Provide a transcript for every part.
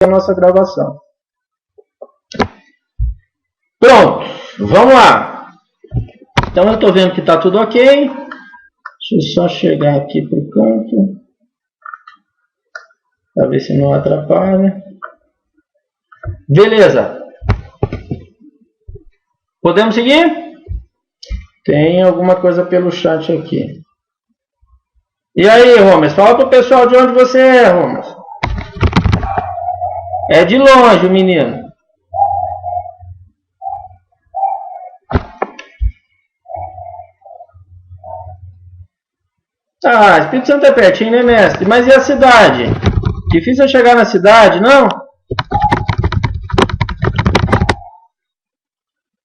a nossa gravação. Pronto, vamos lá. Então eu estou vendo que está tudo ok. Deixa eu só chegar aqui para o canto, para ver se não atrapalha. Beleza. Podemos seguir? Tem alguma coisa pelo chat aqui. E aí, Romas? Fala para o pessoal de onde você é, Romas. É de longe, o menino. Ah, Espírito Santo é pertinho, né, mestre? Mas e a cidade? Difícil chegar na cidade, não?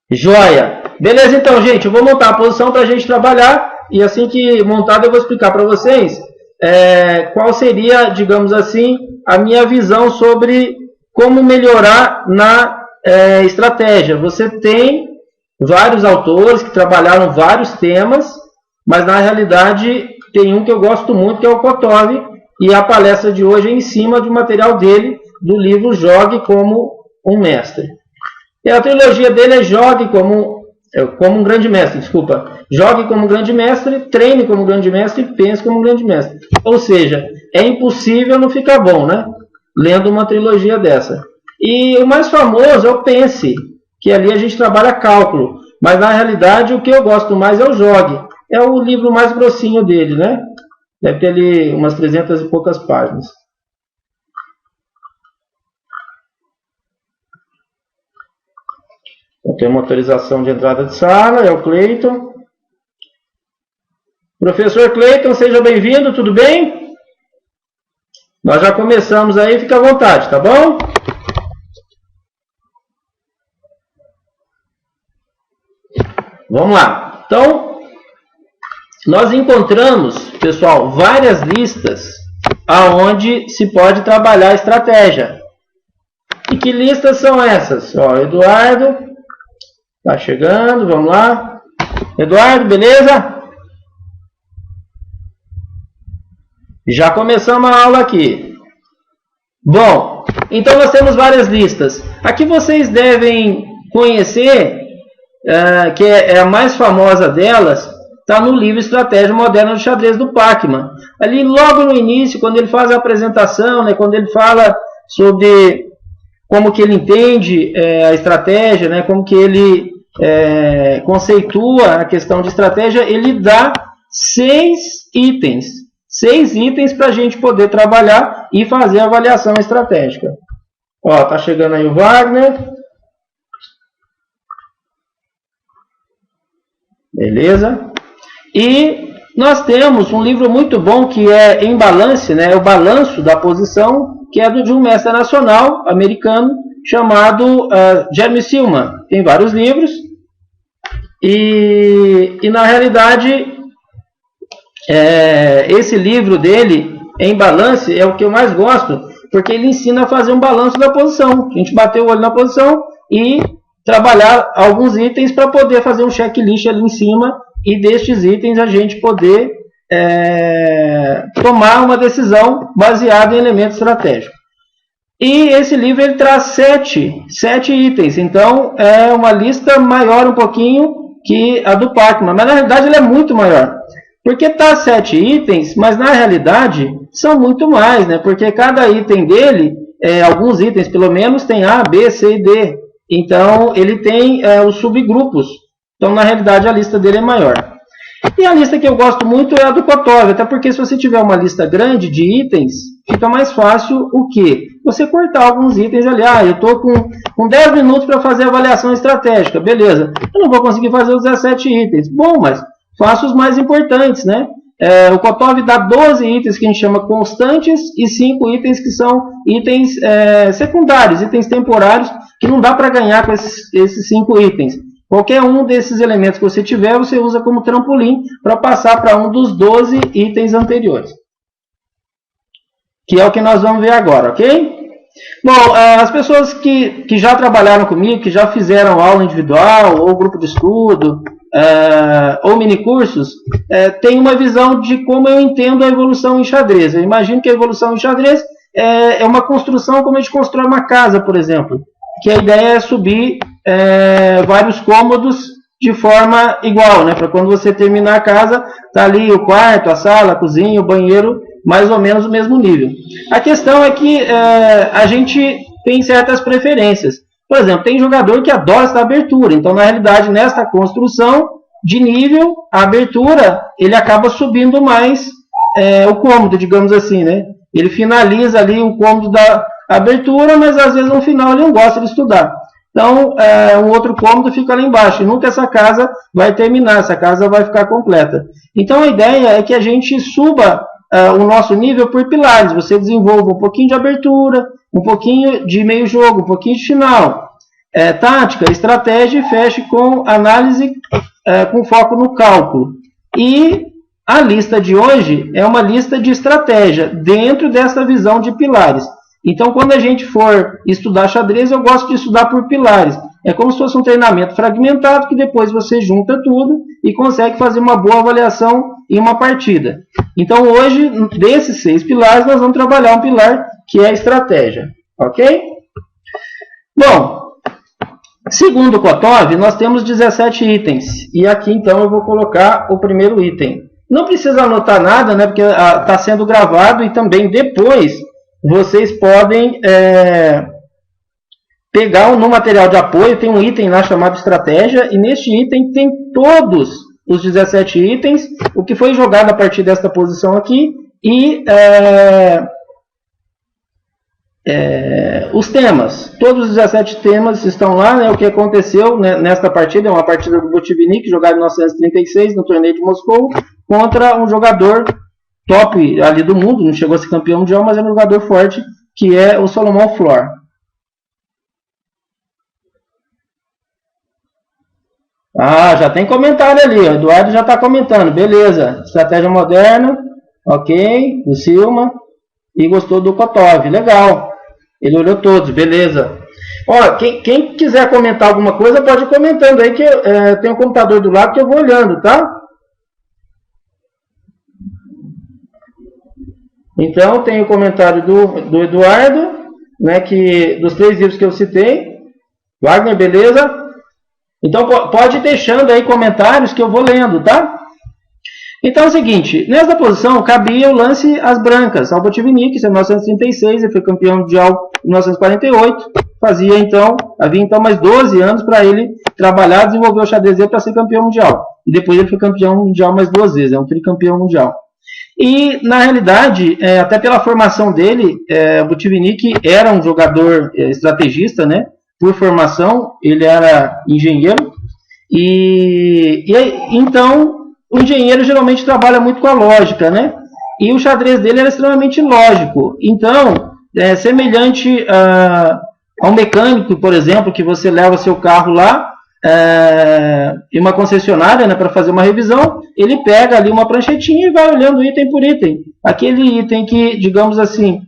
Joia! Beleza, então, gente. Eu vou montar a posição para a gente trabalhar. E assim que montado, eu vou explicar para vocês qual seria, digamos assim, a minha visão sobre como melhorar na estratégia. Você tem vários autores que trabalharam vários temas, mas na realidade tem um que eu gosto muito, que é o Kotov, e a palestra de hoje é em cima do material dele, do livro Jogue como um Mestre. E a trilogia dele é Jogue como um grande mestre, desculpa. Jogue como um grande mestre, treine como um grande mestre e pense como um grande mestre. Ou seja, é impossível não ficar bom, né? Lendo uma trilogia dessa. E o mais famoso é o Pense, que ali a gente trabalha cálculo. Mas na realidade o que eu gosto mais é o Jogue. É o livro mais grossinho dele, né? Deve ter ali umas 300 e poucas páginas. Tem uma autorização de entrada de sala, é o Cleiton. Professor Cleiton, seja bem-vindo, tudo bem? Nós já começamos aí, fica à vontade, tá bom? Vamos lá. Então, nós encontramos, pessoal, várias listas aonde se pode trabalhar a estratégia. E que listas são essas? Ó, Eduardo tá chegando, vamos lá. Eduardo, beleza? Já começamos a aula aqui. Bom, então nós temos várias listas. Aqui vocês devem conhecer, que é a mais famosa delas, está no livro Estratégia Moderna do Xadrez do Pacman. Ali logo no início, quando ele faz a apresentação, né, quando ele fala sobre como que ele entende a estratégia, né, como que ele conceitua a questão de estratégia, ele dá 6 itens. 6 itens para a gente poder trabalhar e fazer a avaliação estratégica. Ó, tá chegando aí o Wagner. Beleza? E nós temos um livro muito bom que é Em Balance, né? O Balanço da Posição, que é de um mestre nacional americano chamado Jeremy Silman. Tem vários livros. E na realidade, esse livro dele, Em Balance, é o que eu mais gosto, porque ele ensina a fazer um balanço da posição. A gente bater o olho na posição e trabalhar alguns itens para poder fazer um checklist ali em cima e destes itens a gente poder tomar uma decisão baseada em elementos estratégicos. E esse livro ele traz 7 itens, então é uma lista maior um pouquinho que a do Pacman, mas na realidade ele é muito maior. Porque está 7 itens, mas na realidade são muito mais, né? Porque cada item dele, alguns itens pelo menos, tem A, B, C e D. Então ele tem os subgrupos. Então na realidade a lista dele é maior. E a lista que eu gosto muito é a do Kotov, até porque se você tiver uma lista grande de itens, fica mais fácil o quê? Você cortar alguns itens ali. Ah, eu estou com 10 minutos para fazer a avaliação estratégica. Beleza. Eu não vou conseguir fazer os 17 itens. Bom, mas faço os mais importantes, né? O Kotov dá 12 itens que a gente chama constantes e 5 itens que são itens secundários, itens temporários, que não dá para ganhar com esses 5 itens. Qualquer um desses elementos que você tiver, você usa como trampolim para passar para um dos 12 itens anteriores. Que é o que nós vamos ver agora, ok? Bom, as pessoas que já trabalharam comigo, que já fizeram aula individual, ou grupo de estudo, ou minicursos, têm uma visão de como eu entendo a evolução em xadrez. Eu imagino que a evolução em xadrez é uma construção como a gente constrói uma casa, por exemplo, que a ideia é subir vários cômodos de forma igual, né? Para quando você terminar a casa, tá ali o quarto, a sala, a cozinha, o banheiro, mais ou menos o mesmo nível. A questão é que a gente tem certas preferências. Por exemplo, tem jogador que adora essa abertura, então na realidade nesta construção de nível, a abertura, ele acaba subindo mais o cômodo, digamos assim, né? Ele finaliza ali o cômodo da abertura, mas às vezes no final ele não gosta de estudar. Então, um outro cômodo fica lá embaixo, e nunca essa casa vai terminar, essa casa vai ficar completa. Então, a ideia é que a gente suba o nosso nível por pilares. Você desenvolva um pouquinho de abertura, um pouquinho de meio jogo, um pouquinho de final, tática, estratégia, e feche com análise com foco no cálculo. E a lista de hoje é uma lista de estratégia dentro dessa visão de pilares. Então, quando a gente for estudar xadrez, eu gosto de estudar por pilares. É como se fosse um treinamento fragmentado, que depois você junta tudo e consegue fazer uma boa avaliação em uma partida. Então, hoje, desses 6 pilares, nós vamos trabalhar um pilar que é a estratégia. Ok? Bom, segundo o Kotov, nós temos 17 itens. E aqui, então, eu vou colocar o primeiro item. Não precisa anotar nada, né? Porque está sendo gravado e também depois vocês podem pegar no material de apoio, tem um item lá chamado estratégia, e neste item tem todos os 17 itens, o que foi jogado a partir desta posição aqui, e os temas. Todos os 17 temas estão lá, né? O que aconteceu, né, nesta partida, é uma partida do Botvinnik, jogada em 1936, no torneio de Moscou, contra um jogador top ali do mundo, não chegou a ser campeão mundial, mas é um jogador forte, que é o Solomon Flohr. Já tem comentário ali, o Eduardo já está comentando, beleza, estratégia moderna, ok, o Silma, e gostou do Kotov, legal, ele olhou todos, beleza. Ó, quem quiser comentar alguma coisa, pode ir comentando aí, que tem um computador do lado que eu vou olhando, tá? Então, tem o comentário do Eduardo, né, dos 3 livros que eu citei. Wagner, beleza? Então, pode ir deixando aí comentários que eu vou lendo, tá? Então, é o seguinte, nessa posição cabia o lance às brancas, ao Botvinnik, em 1936, ele foi campeão mundial em 1948, havia então mais 12 anos para ele trabalhar, desenvolver o xadrez para ser campeão mundial. E depois ele foi campeão mundial mais 2 vezes, é um tricampeão mundial. E, na realidade, até pela formação dele, o Botvinnik era um jogador estrategista, né? Por formação, ele era engenheiro. Então, o engenheiro geralmente trabalha muito com a lógica, né? E o xadrez dele era extremamente lógico. Então, semelhante a um mecânico, por exemplo, que você leva seu carro lá, em uma concessionária, né, para fazer uma revisão, ele pega ali uma pranchetinha e vai olhando item por item. Aquele item que, digamos assim,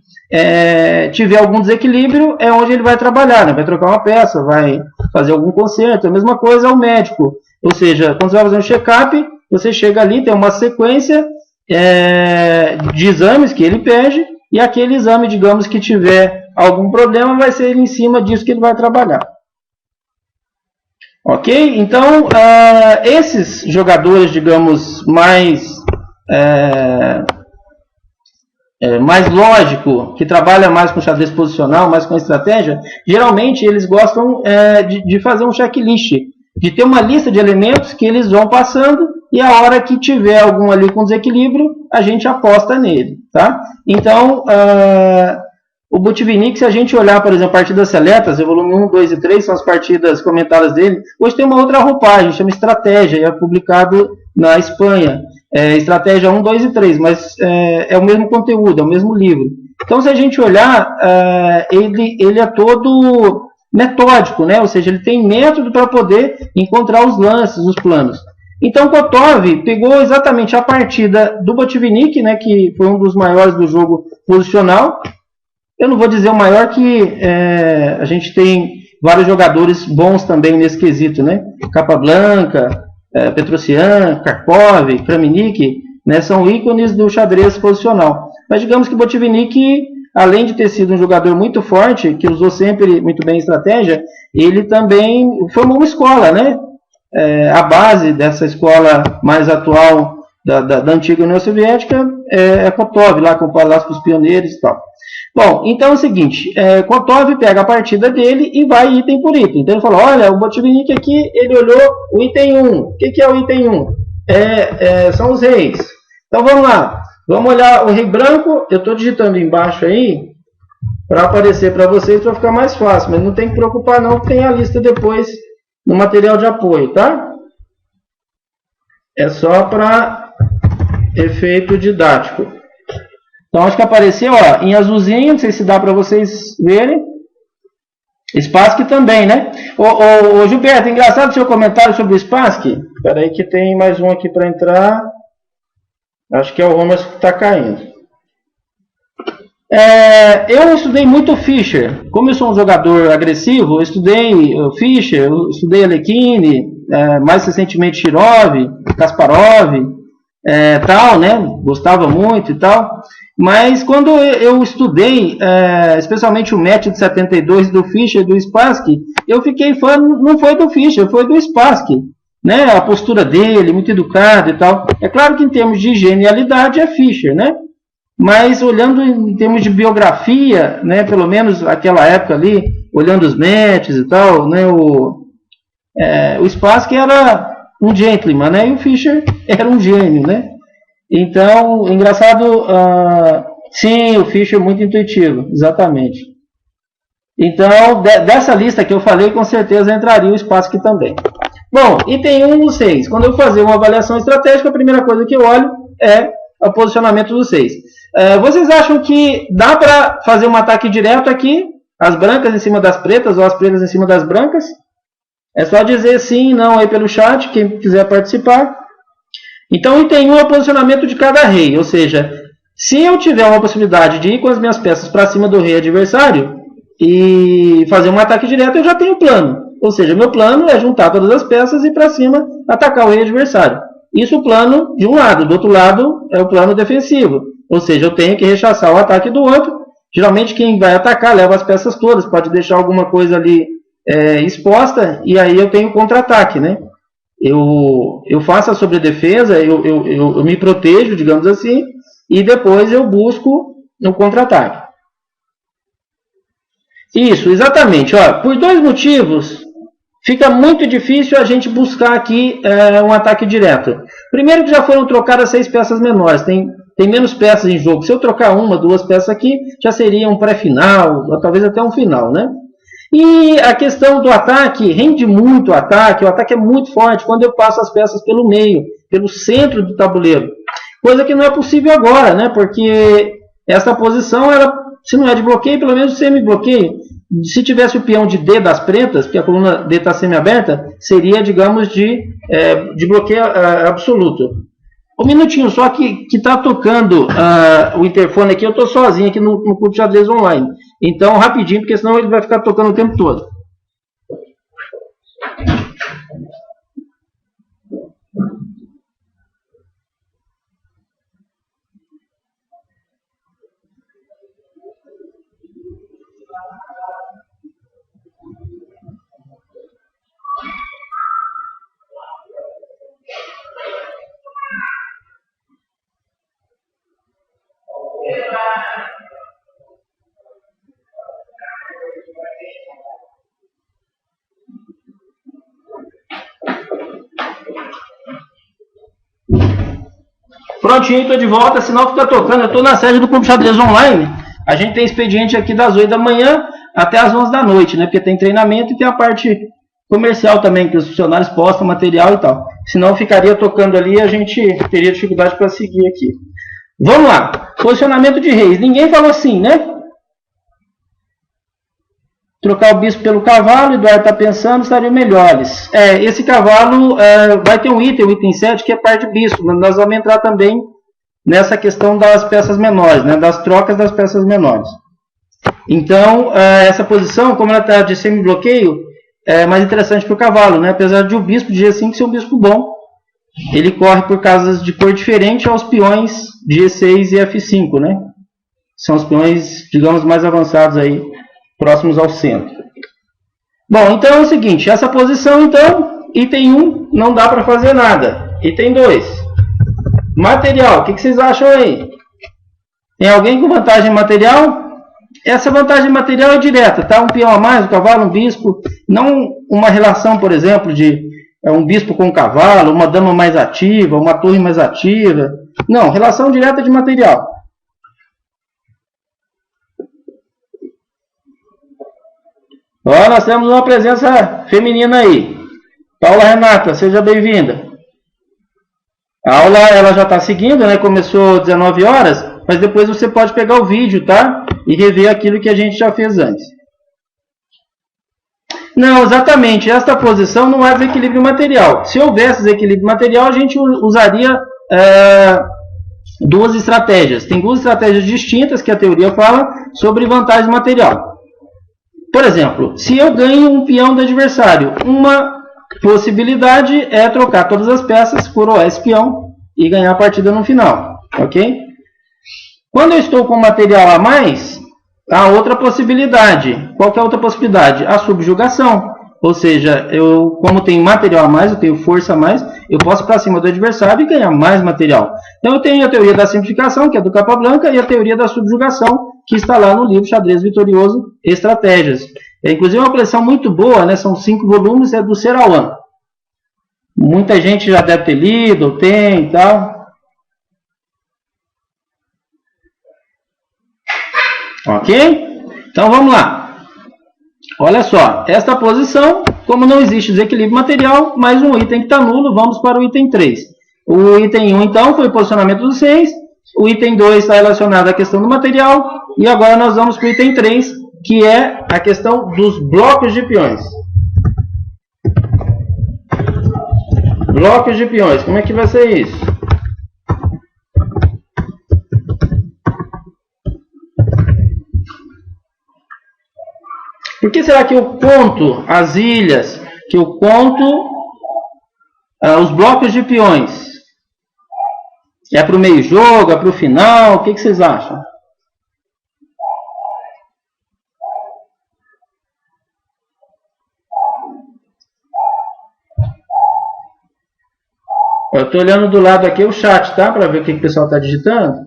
tiver algum desequilíbrio, é onde ele vai trabalhar, né? Vai trocar uma peça, vai fazer algum conserto. A mesma coisa é o médico. Ou seja, quando você vai fazer um check-up, você chega ali, tem uma sequência de exames que ele pede, e aquele exame, digamos, que tiver algum problema, vai ser em cima disso que ele vai trabalhar. Ok? Então, esses jogadores, digamos, mais lógico, que trabalha mais com xadrez posicional, mais com estratégia, geralmente eles gostam de fazer um checklist, de ter uma lista de elementos que eles vão passando, e a hora que tiver algum ali com desequilíbrio, a gente aposta nele. Tá? Então, o Botvinnik, se a gente olhar, por exemplo, partidas seletas, o volume 1, 2 e 3 são as partidas comentadas dele. Hoje tem uma outra roupagem, chama Estratégia, e é publicado na Espanha. Estratégia 1, 2 e 3, mas é o mesmo conteúdo, é o mesmo livro. Então, se a gente olhar, ele é todo metódico, né? Ou seja, ele tem método para poder encontrar os lances, os planos. Então, Kotov pegou exatamente a partida do Botvinnik, né, que foi um dos maiores do jogo posicional. Eu não vou dizer o maior, que a gente tem vários jogadores bons também nesse quesito, né? Capablanca, Petrosian, Karpov, Kramnik, né? São ícones do xadrez posicional. Mas digamos que Botvinnik além de ter sido um jogador muito forte, que usou sempre muito bem a estratégia, ele também formou uma escola, né? A base dessa escola mais atual da antiga União Soviética é Kotov, lá com o Palácio dos Pioneiros e tal. Bom, então é o seguinte, Kotov pega a partida dele e vai item por item. Então ele falou, olha, o Botvinnik aqui, ele olhou o item 1. O que é o item 1? São os reis. Então vamos lá, vamos olhar o rei branco, eu estou digitando embaixo aí, para aparecer para vocês, para ficar mais fácil, mas não tem que preocupar não, que tem a lista depois no material de apoio, tá? É só para efeito didático. Então acho que apareceu, ó, em azulzinho, não sei se dá para vocês verem. Spassky também, né? Ô Gilberto, engraçado o seu comentário sobre o Spassky. Espera aí que tem mais um aqui para entrar. Acho que é o Romas que está caindo. Eu estudei muito o Fischer. Como eu sou um jogador agressivo, eu estudei o Fischer, eu estudei Alekhine, mais recentemente Shirov, Kasparov, tal, né? Gostava muito e tal. Mas quando eu estudei, especialmente o match de 72 do Fischer e do Spassky, eu fiquei fã, não foi do Fischer, foi do Spassky. Né? A postura dele, muito educado e tal. É claro que em termos de genialidade é Fischer, né? Mas olhando em termos de biografia, né, pelo menos aquela época ali, olhando os matches e tal, né, o Spassky era um gentleman, né, e o Fischer era um gênio, né? Então, engraçado, sim, o Fischer é muito intuitivo, exatamente. Então, dessa lista que eu falei, com certeza entraria o Spassky também. Bom, item 1 dos 6. Quando eu fazer uma avaliação estratégica, a primeira coisa que eu olho é o posicionamento dos 6. Vocês acham que dá para fazer um ataque direto aqui? As brancas em cima das pretas ou as pretas em cima das brancas? É só dizer sim, não aí pelo chat, quem quiser participar. Então, item 1 é o posicionamento de cada rei. Ou seja, se eu tiver uma possibilidade de ir com as minhas peças para cima do rei adversário e fazer um ataque direto, eu já tenho plano. Ou seja, meu plano é juntar todas as peças e ir para cima atacar o rei adversário. Isso é o plano de um lado. Do outro lado é o plano defensivo. Ou seja, eu tenho que rechaçar o ataque do outro. Geralmente quem vai atacar leva as peças todas. Pode deixar alguma coisa ali exposta. E aí eu tenho contra-ataque, né? Eu faço a sobredefesa, eu me protejo, digamos assim. E depois eu busco no contra-ataque. Isso, exatamente. Ó, por dois motivos, fica muito difícil a gente buscar aqui um ataque direto. Primeiro que já foram trocadas 6 peças menores, tem menos peças em jogo. Se eu trocar 1, 2 peças aqui, já seria um pré-final, ou talvez até um final, né? E a questão do ataque, rende muito o ataque é muito forte quando eu passo as peças pelo meio, pelo centro do tabuleiro. Coisa que não é possível agora, né? Porque essa posição, se não é de bloqueio, pelo menos semi-bloqueio. Se tivesse o peão de D das pretas, porque a coluna D está semi-aberta, seria, digamos, de bloqueio absoluto. Um minutinho só que está tocando o interfone aqui, eu estou sozinho aqui no Clube de Xadrez Online. Então, rapidinho, porque senão ele vai ficar tocando o tempo todo. Prontinho, estou de volta, sinal que está tocando. Eu estou na sede do Clube Xadrez Online. A gente tem expediente aqui das 8 da manhã até as 11 da noite, né? Porque tem treinamento e tem a parte comercial também, que os funcionários postam material e tal. Senão ficaria tocando ali e a gente teria dificuldade para seguir aqui. Vamos lá. Posicionamento de reis. Ninguém falou assim, né? Trocar o bispo pelo cavalo, Eduardo está pensando, estariam melhores. Esse cavalo vai ter um item, o item 7, que é par de bispo. Nós vamos entrar também nessa questão das peças menores, né, das trocas das peças menores. Então, essa posição, como ela está de semi-bloqueio, é mais interessante para o cavalo, né? Apesar de o bispo de G5 ser um bispo bom, ele corre por casas de cor diferente aos peões de E6 e F5, né? São os peões, digamos, mais avançados aí, próximos ao centro. Bom, então é o seguinte, essa posição, então, item 1, não dá para fazer nada. Item 2, material, o que vocês acham aí? Tem alguém com vantagem material? Essa vantagem material é direta, tá? Um peão a mais, um cavalo, um bispo, não uma relação, por exemplo, de um bispo com um cavalo, uma dama mais ativa, uma torre mais ativa. Não, relação direta de material. Ó, nós temos uma presença feminina aí. Paula Renata, seja bem-vinda. A aula ela já está seguindo, né? Começou 19 horas, mas depois você pode pegar o vídeo, tá? E rever aquilo que a gente já fez antes. Não, exatamente. Esta posição não é desequilíbrio material. Se houvesse desequilíbrio material, a gente usaria duas estratégias. Tem duas estratégias distintas que a teoria fala sobre vantagem material. Por exemplo, se eu ganho um peão do adversário, uma possibilidade é trocar todas as peças, coroar esse peão e ganhar a partida no final. Ok? Quando eu estou com material a mais, há outra possibilidade. Qual que é a outra possibilidade? A subjugação. Ou seja, eu, como tenho material a mais, eu tenho força a mais, eu posso ir para cima do adversário e ganhar mais material. Então eu tenho a teoria da simplificação, que é do Capablanca, e a teoria da subjugação, que está lá no livro Xadrez Vitorioso, Estratégias. É inclusive uma coleção muito boa, né? São 5 volumes, é do Serauan. Muita gente já deve ter lido, ou tem e tal. Ok? Então vamos lá. Olha só, esta posição, como não existe desequilíbrio material, mais um item que está nulo, vamos para o item 3. O item 1, então, foi o posicionamento dos 6. O item 2 está relacionado à questão do material. E agora nós vamos para o item 3, que é a questão dos blocos de peões. Blocos de peões, como é que vai ser isso? Por que será que eu conto as ilhas, que eu conto os blocos de peões? É para o meio jogo, é para o final? O que vocês acham? Eu estou olhando do lado aqui o chat, tá? Para ver o que o pessoal está digitando.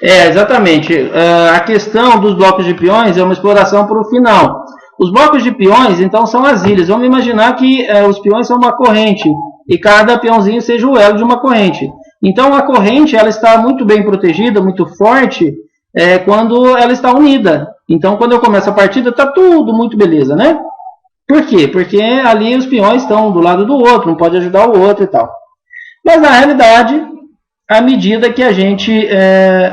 Exatamente. A questão dos blocos de peões é uma exploração para o final. Os blocos de peões, então, são as ilhas. Vamos imaginar que os peões são uma corrente e cada peãozinho seja o elo de uma corrente. Então, a corrente ela está muito bem protegida, muito forte, quando ela está unida. Então, quando eu começo a partida, está tudo muito beleza, né? Por quê? Porque ali os peões estão do lado do outro, um pode ajudar o outro e tal. Mas, na realidade, à medida que a gente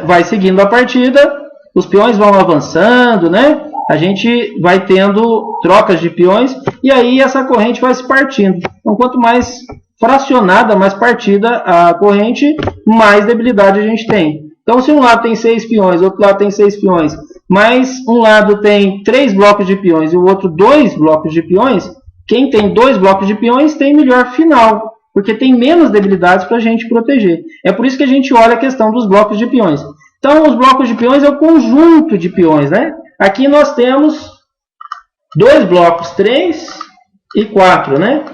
vai seguindo a partida, os peões vão avançando, né? A gente vai tendo trocas de peões e aí essa corrente vai se partindo. Então, quanto mais fracionada, mais partida a corrente, mais debilidade a gente tem. Então, se um lado tem 6 peões, outro lado tem 6 peões, mas um lado tem 3 blocos de peões e o outro 2 blocos de peões, quem tem 2 blocos de peões tem melhor final, porque tem menos debilidades para a gente proteger. É por isso que a gente olha a questão dos blocos de peões. Então, os blocos de peões é o conjunto de peões, né? Aqui nós temos 2 blocos, 3 e 4, né?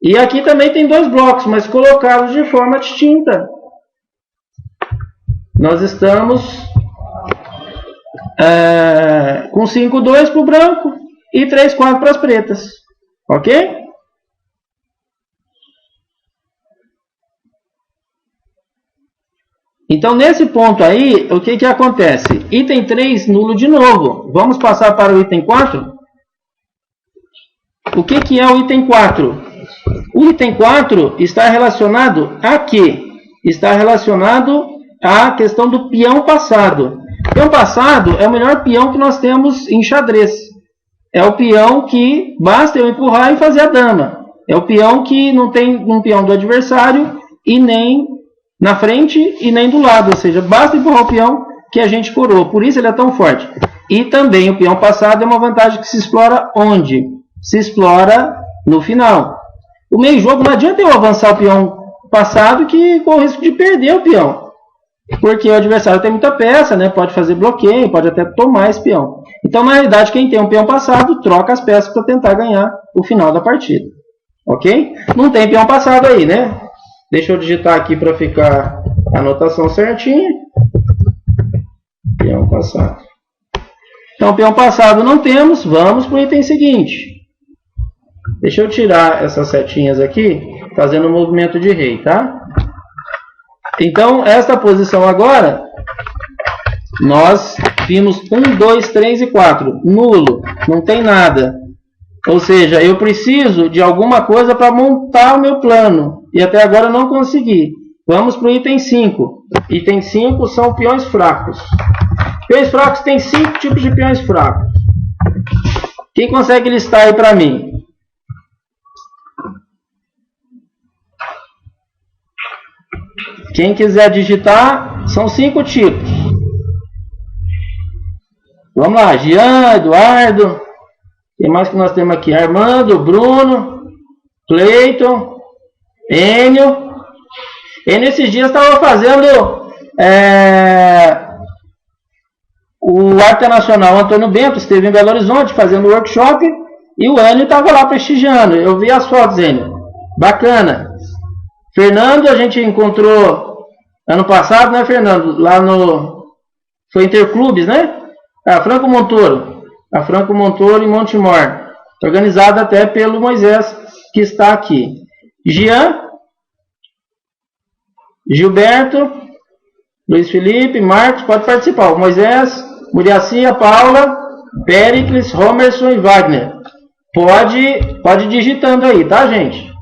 E aqui também tem 2 blocos, mas colocados de forma distinta. Nós estamos com 5-2 para o branco e 3-4 para as pretas. Ok? Então, nesse ponto aí, o que acontece? Item 3, nulo de novo. Vamos passar para o item 4? O que é o item 4? O item 4 está relacionado a quê? Está relacionado à questão do peão passado. O peão passado é o melhor peão que nós temos em xadrez. É o peão que basta eu empurrar e fazer a dama. É o peão que não tem um peão do adversário e nem na frente e nem do lado. Ou seja, basta empurrar o peão que a gente curou. Por isso ele é tão forte. E também o peão passado é uma vantagem que se explora onde? Se explora no final. O meio jogo não adianta eu avançar o peão passado que com o risco de perder o peão. Porque o adversário tem muita peça, né? Pode fazer bloqueio, pode até tomar esse peão. Então, na realidade, quem tem um peão passado, troca as peças para tentar ganhar o final da partida. Ok? Não tem peão passado aí, né? Deixa eu digitar aqui para ficar a anotação certinha. Peão passado. Então, peão passado não temos. Vamos para o item seguinte. Deixa eu tirar essas setinhas aqui, fazendo um movimento de rei, tá? Então, esta posição agora, nós vimos 1, 2, 3 e 4. Nulo, não tem nada. Ou seja, eu preciso de alguma coisa para montar o meu plano. E até agora eu não consegui. Vamos para o item 5. Item 5 são peões fracos. Peões fracos tem 5 tipos de peões fracos. Quem consegue listar aí para mim? Quem quiser digitar, são 5 tipos. Vamos lá, Jean, Eduardo. Quem mais que nós temos aqui? Armando, Bruno, Cleiton, Enio. Enio esses dias estava fazendo o Arte Nacional Antônio Bento, esteve em Belo Horizonte fazendo o workshop e o Enio estava lá prestigiando. Eu vi as fotos, Enio. Bacana. Fernando, a gente encontrou ano passado, né, Fernando? Lá no... Foi Interclubes, né? Franco Montoro. A Franco Montoro em Montemor. Organizada até pelo Moisés, que está aqui. Jean, Gilberto, Luiz Felipe, Marcos, pode participar. O Moisés, Muriaci, Paula, Péricles, Romerson e Wagner. Pode ir digitando aí, tá, gente?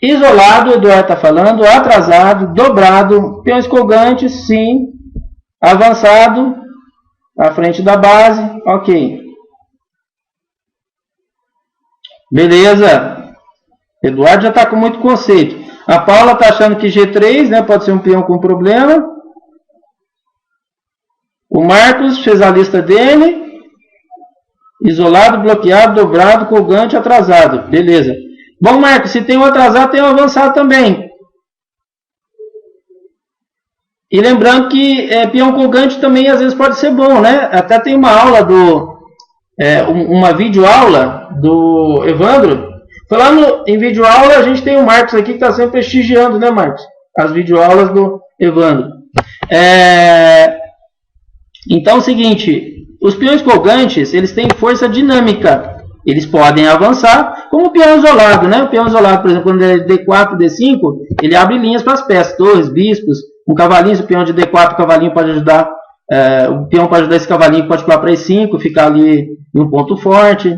Isolado, o Eduardo está falando, atrasado, dobrado, peões colgantes, sim, avançado, à frente da base, ok. Beleza, Eduardo já está com muito conceito. A Paula está achando que G3, né, pode ser um peão com problema. O Marcos fez a lista dele, isolado, bloqueado, dobrado, colgante, atrasado, beleza. Bom, Marcos, se tem um atrasado, tem um avançado também. E lembrando que peão colgante também às vezes pode ser bom, né? Até tem uma aula uma videoaula do Evandro. Falando em videoaula, a gente tem o Marcos aqui que está sempre prestigiando, né, Marcos? As videoaulas do Evandro. Então é o seguinte, os peões colgantes, eles têm força dinâmica. Eles podem avançar, como o peão isolado, né? O peão isolado, por exemplo, quando ele é D4, D5, ele abre linhas para as peças, torres, bispos, um cavalinho, se o peão de D4, o cavalinho pode ajudar, o peão pode ajudar esse cavalinho, pode pular para E5, ficar ali em um ponto forte.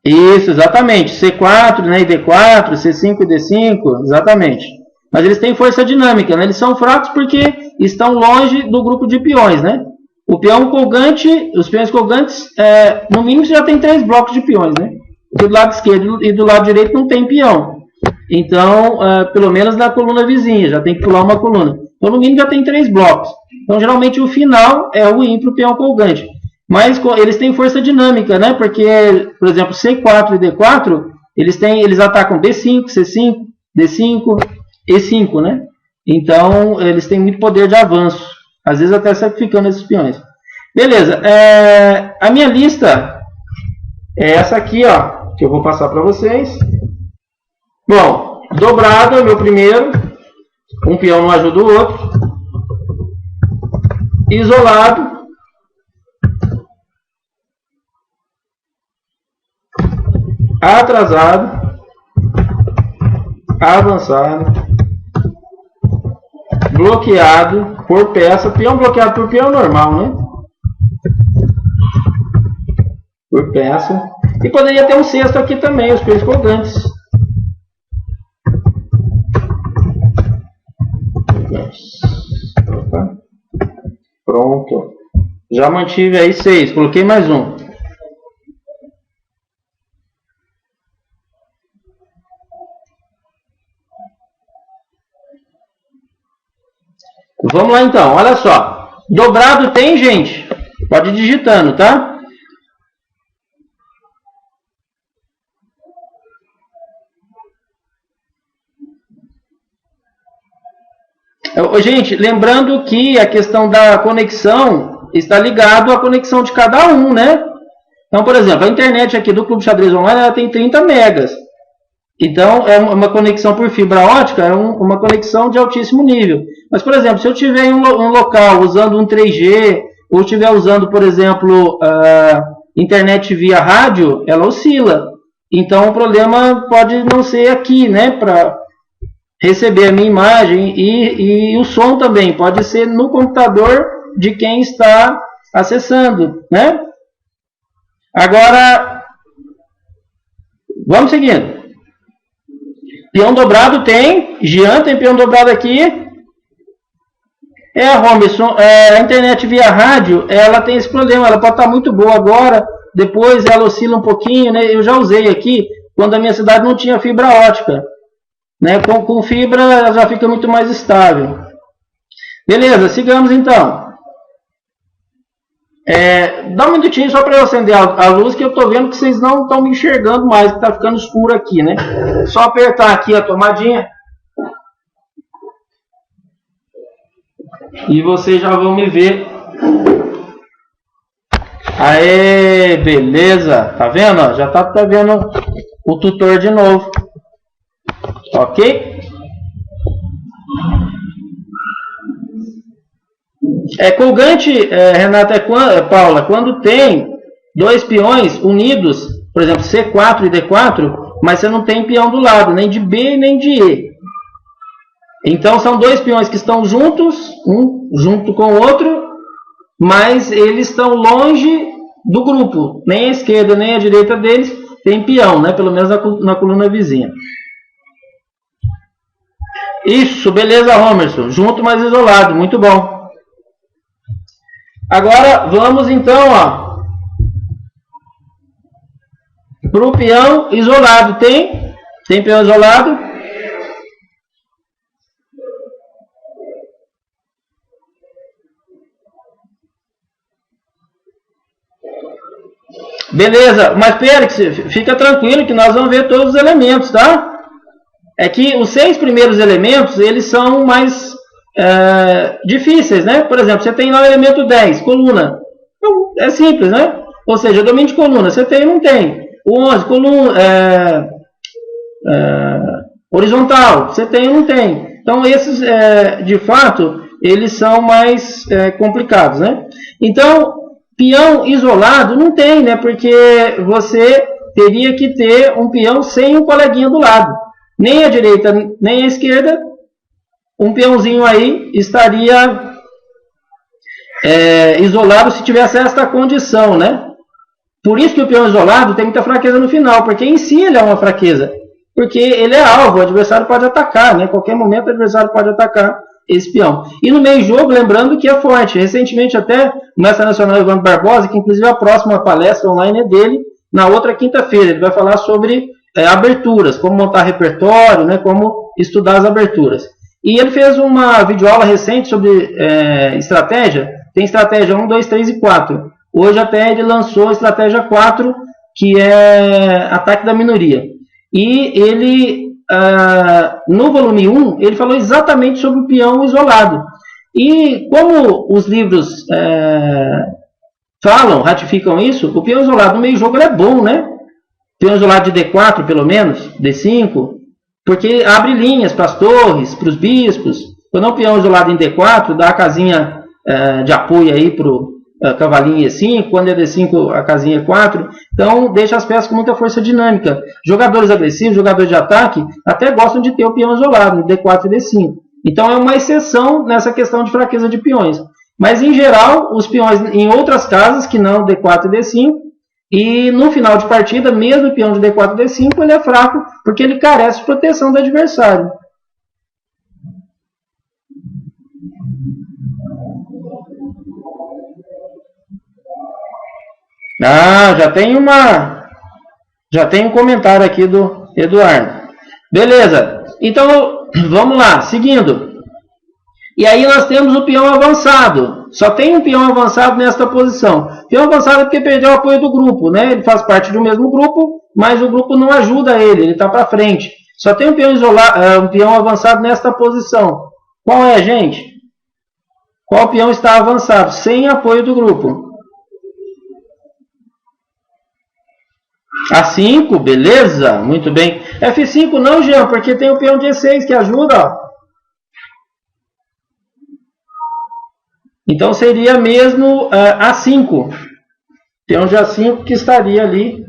Isso, exatamente, C4, né, e D4, C5 e D5, exatamente. Mas eles têm força dinâmica, né? Eles são fracos porque estão longe do grupo de peões, né? O peão colgante, os peões colgantes, no mínimo você já tem 3 blocos de peões, né? Porque do lado esquerdo e do lado direito não tem peão. Então, pelo menos na coluna vizinha, já tem que pular uma coluna. Então, no mínimo já tem 3 blocos. Então, geralmente o final é ruim para o peão colgante. Mas eles têm força dinâmica, né? Porque, por exemplo, C4 e D4, eles atacam D5, C5, D5, E5, né? Então, eles têm muito poder de avanço. Às vezes até sacrificando esses peões. Beleza. A minha lista é essa aqui, ó, que eu vou passar para vocês. Bom, dobrado é o meu primeiro. Um peão não ajuda o outro. Isolado. Atrasado. Avançado. Bloqueado por peça. Peão bloqueado por peão normal, né? Por peça. E poderia ter um sexto aqui também, os peões colgantes. Opa. Pronto. Já mantive aí 6. Coloquei mais um. Vamos lá então, olha só. Dobrado tem, gente? Pode ir digitando, tá? Gente, lembrando que a questão da conexão está ligado à conexão de cada um, né? Então, por exemplo, a internet aqui do Clube Xadrez Online ela tem 30 megas. Então, é uma conexão por fibra ótica, é uma conexão de altíssimo nível. Mas, por exemplo, se eu tiver em um local usando um 3G, ou estiver usando, por exemplo, internet via rádio, ela oscila. Então, o problema pode não ser aqui, né, para receber a minha imagem, e o som também pode ser no computador de quem está acessando, né? Agora, vamos seguindo. Peão dobrado tem, Jean tem peão dobrado aqui. Robinson, a internet via rádio, ela tem esse problema, ela pode estar muito boa agora, depois ela oscila um pouquinho, né? Eu já usei aqui, quando a minha cidade não tinha fibra ótica. Né? Com fibra ela já fica muito mais estável. Beleza, sigamos então. Dá um minutinho só para eu acender a luz, que eu estou vendo que vocês não estão me enxergando mais, que está ficando escuro aqui, né? Só apertar aqui a tomadinha. E vocês já vão me ver. Aê, beleza. Tá vendo? Já tá vendo o tutor de novo. Ok? Colgante, Renata, Paula, quando tem dois peões unidos, por exemplo, C4 e D4, mas você não tem peão do lado, nem de B nem de E. Então são dois peões que estão juntos, um junto com o outro, mas eles estão longe do grupo. Nem a esquerda nem a direita deles tem peão, né? Pelo menos na coluna vizinha. Isso, beleza, Romerson. Junto, mas isolado. Muito bom. Agora, vamos então, para o peão isolado. Tem peão isolado? Beleza, mas Périx, fica tranquilo que nós vamos ver todos os elementos, tá? É que os 6 primeiros elementos, eles são mais difíceis, né? Por exemplo, você tem lá o elemento 10, coluna. Então, é simples, né? Ou seja, domínio de coluna, você tem ou não tem. O 11, coluna, horizontal, você tem ou não tem. Então, esses, de fato, eles são mais complicados, né? Então, peão isolado não tem, né? Porque você teria que ter um peão sem um coleguinha do lado. Nem a direita, nem a esquerda. Um peãozinho aí estaria isolado se tivesse esta condição, né? Por isso que o peão isolado tem muita fraqueza no final, porque em si ele é uma fraqueza. Porque ele é alvo, o adversário pode atacar, né? A qualquer momento o adversário pode atacar esse peão. E no meio jogo, lembrando que é forte. Recentemente até o mestre nacional Evandro Barbosa, que inclusive a próxima palestra online é dele, na outra quinta-feira. Ele vai falar sobre aberturas, como montar repertório, né? Como estudar as aberturas. E ele fez uma videoaula recente sobre estratégia. Tem estratégia 1, 2, 3 e 4. Hoje até ele lançou a estratégia 4, que é ataque da minoria. E ele, no volume 1, ele falou exatamente sobre o peão isolado. E como os livros ratificam isso, o peão isolado no meio jogo é bom, né? Peão isolado de D4, pelo menos, D5, porque abre linhas para as torres, para os bispos. Quando é um peão isolado em D4, dá a casinha de apoio aí para o cavalinho E5, quando é D5 a casinha E4, então deixa as peças com muita força dinâmica. Jogadores agressivos, jogadores de ataque, até gostam de ter o peão isolado, D4 e D5. Então é uma exceção nessa questão de fraqueza de peões. Mas em geral, os peões em outras casas, que não D4 e D5, e no final de partida, mesmo o peão de D4 e D5, ele é fraco, porque ele carece de proteção do adversário. Já tem um comentário aqui do Eduardo. Beleza. Então, vamos lá, seguindo. E aí nós temos o peão avançado. Só tem um peão avançado nesta posição. Peão avançado é porque perdeu o apoio do grupo, né? Ele faz parte do mesmo grupo, mas o grupo não ajuda ele está para frente. Só tem um peão, um peão avançado nesta posição. Qual é, gente? Qual peão está avançado? Sem apoio do grupo. A5, beleza? Muito bem. F5 não, Jean, porque tem o peão de E6 que ajuda, ó. Então seria mesmo A5. Peão de A5 que estaria ali.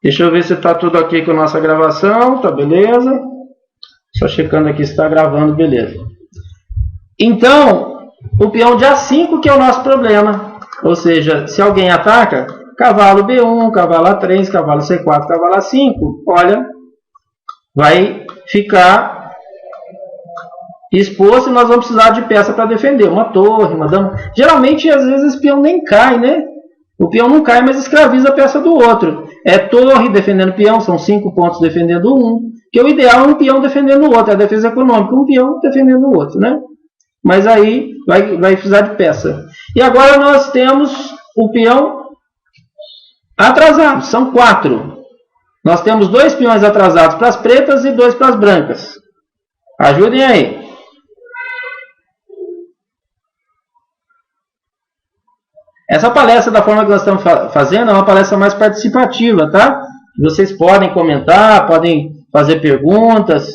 Deixa eu ver se está tudo ok com a nossa gravação. Tá beleza. Só checando aqui se está gravando, beleza. Então, o peão de A5 que é o nosso problema. Ou seja, se alguém ataca, cavalo B1, cavalo A3, cavalo C4, cavalo A5, olha, vai ficar exposto e nós vamos precisar de peça para defender. Uma torre, uma dama. Geralmente, às vezes, o peão nem cai, né? O peão não cai, mas escraviza a peça do outro. É torre defendendo o peão, são 5 pontos defendendo um. Que o ideal é um peão defendendo o outro. É a defesa econômica, um peão defendendo o outro, né? Mas aí vai precisar de peça. E agora nós temos o peão atrasado. São 4. Nós temos 2 peões atrasados para as pretas e 2 para as brancas. Ajudem aí. Essa palestra, da forma que nós estamos fazendo, é uma palestra mais participativa, tá? Vocês podem comentar, podem fazer perguntas.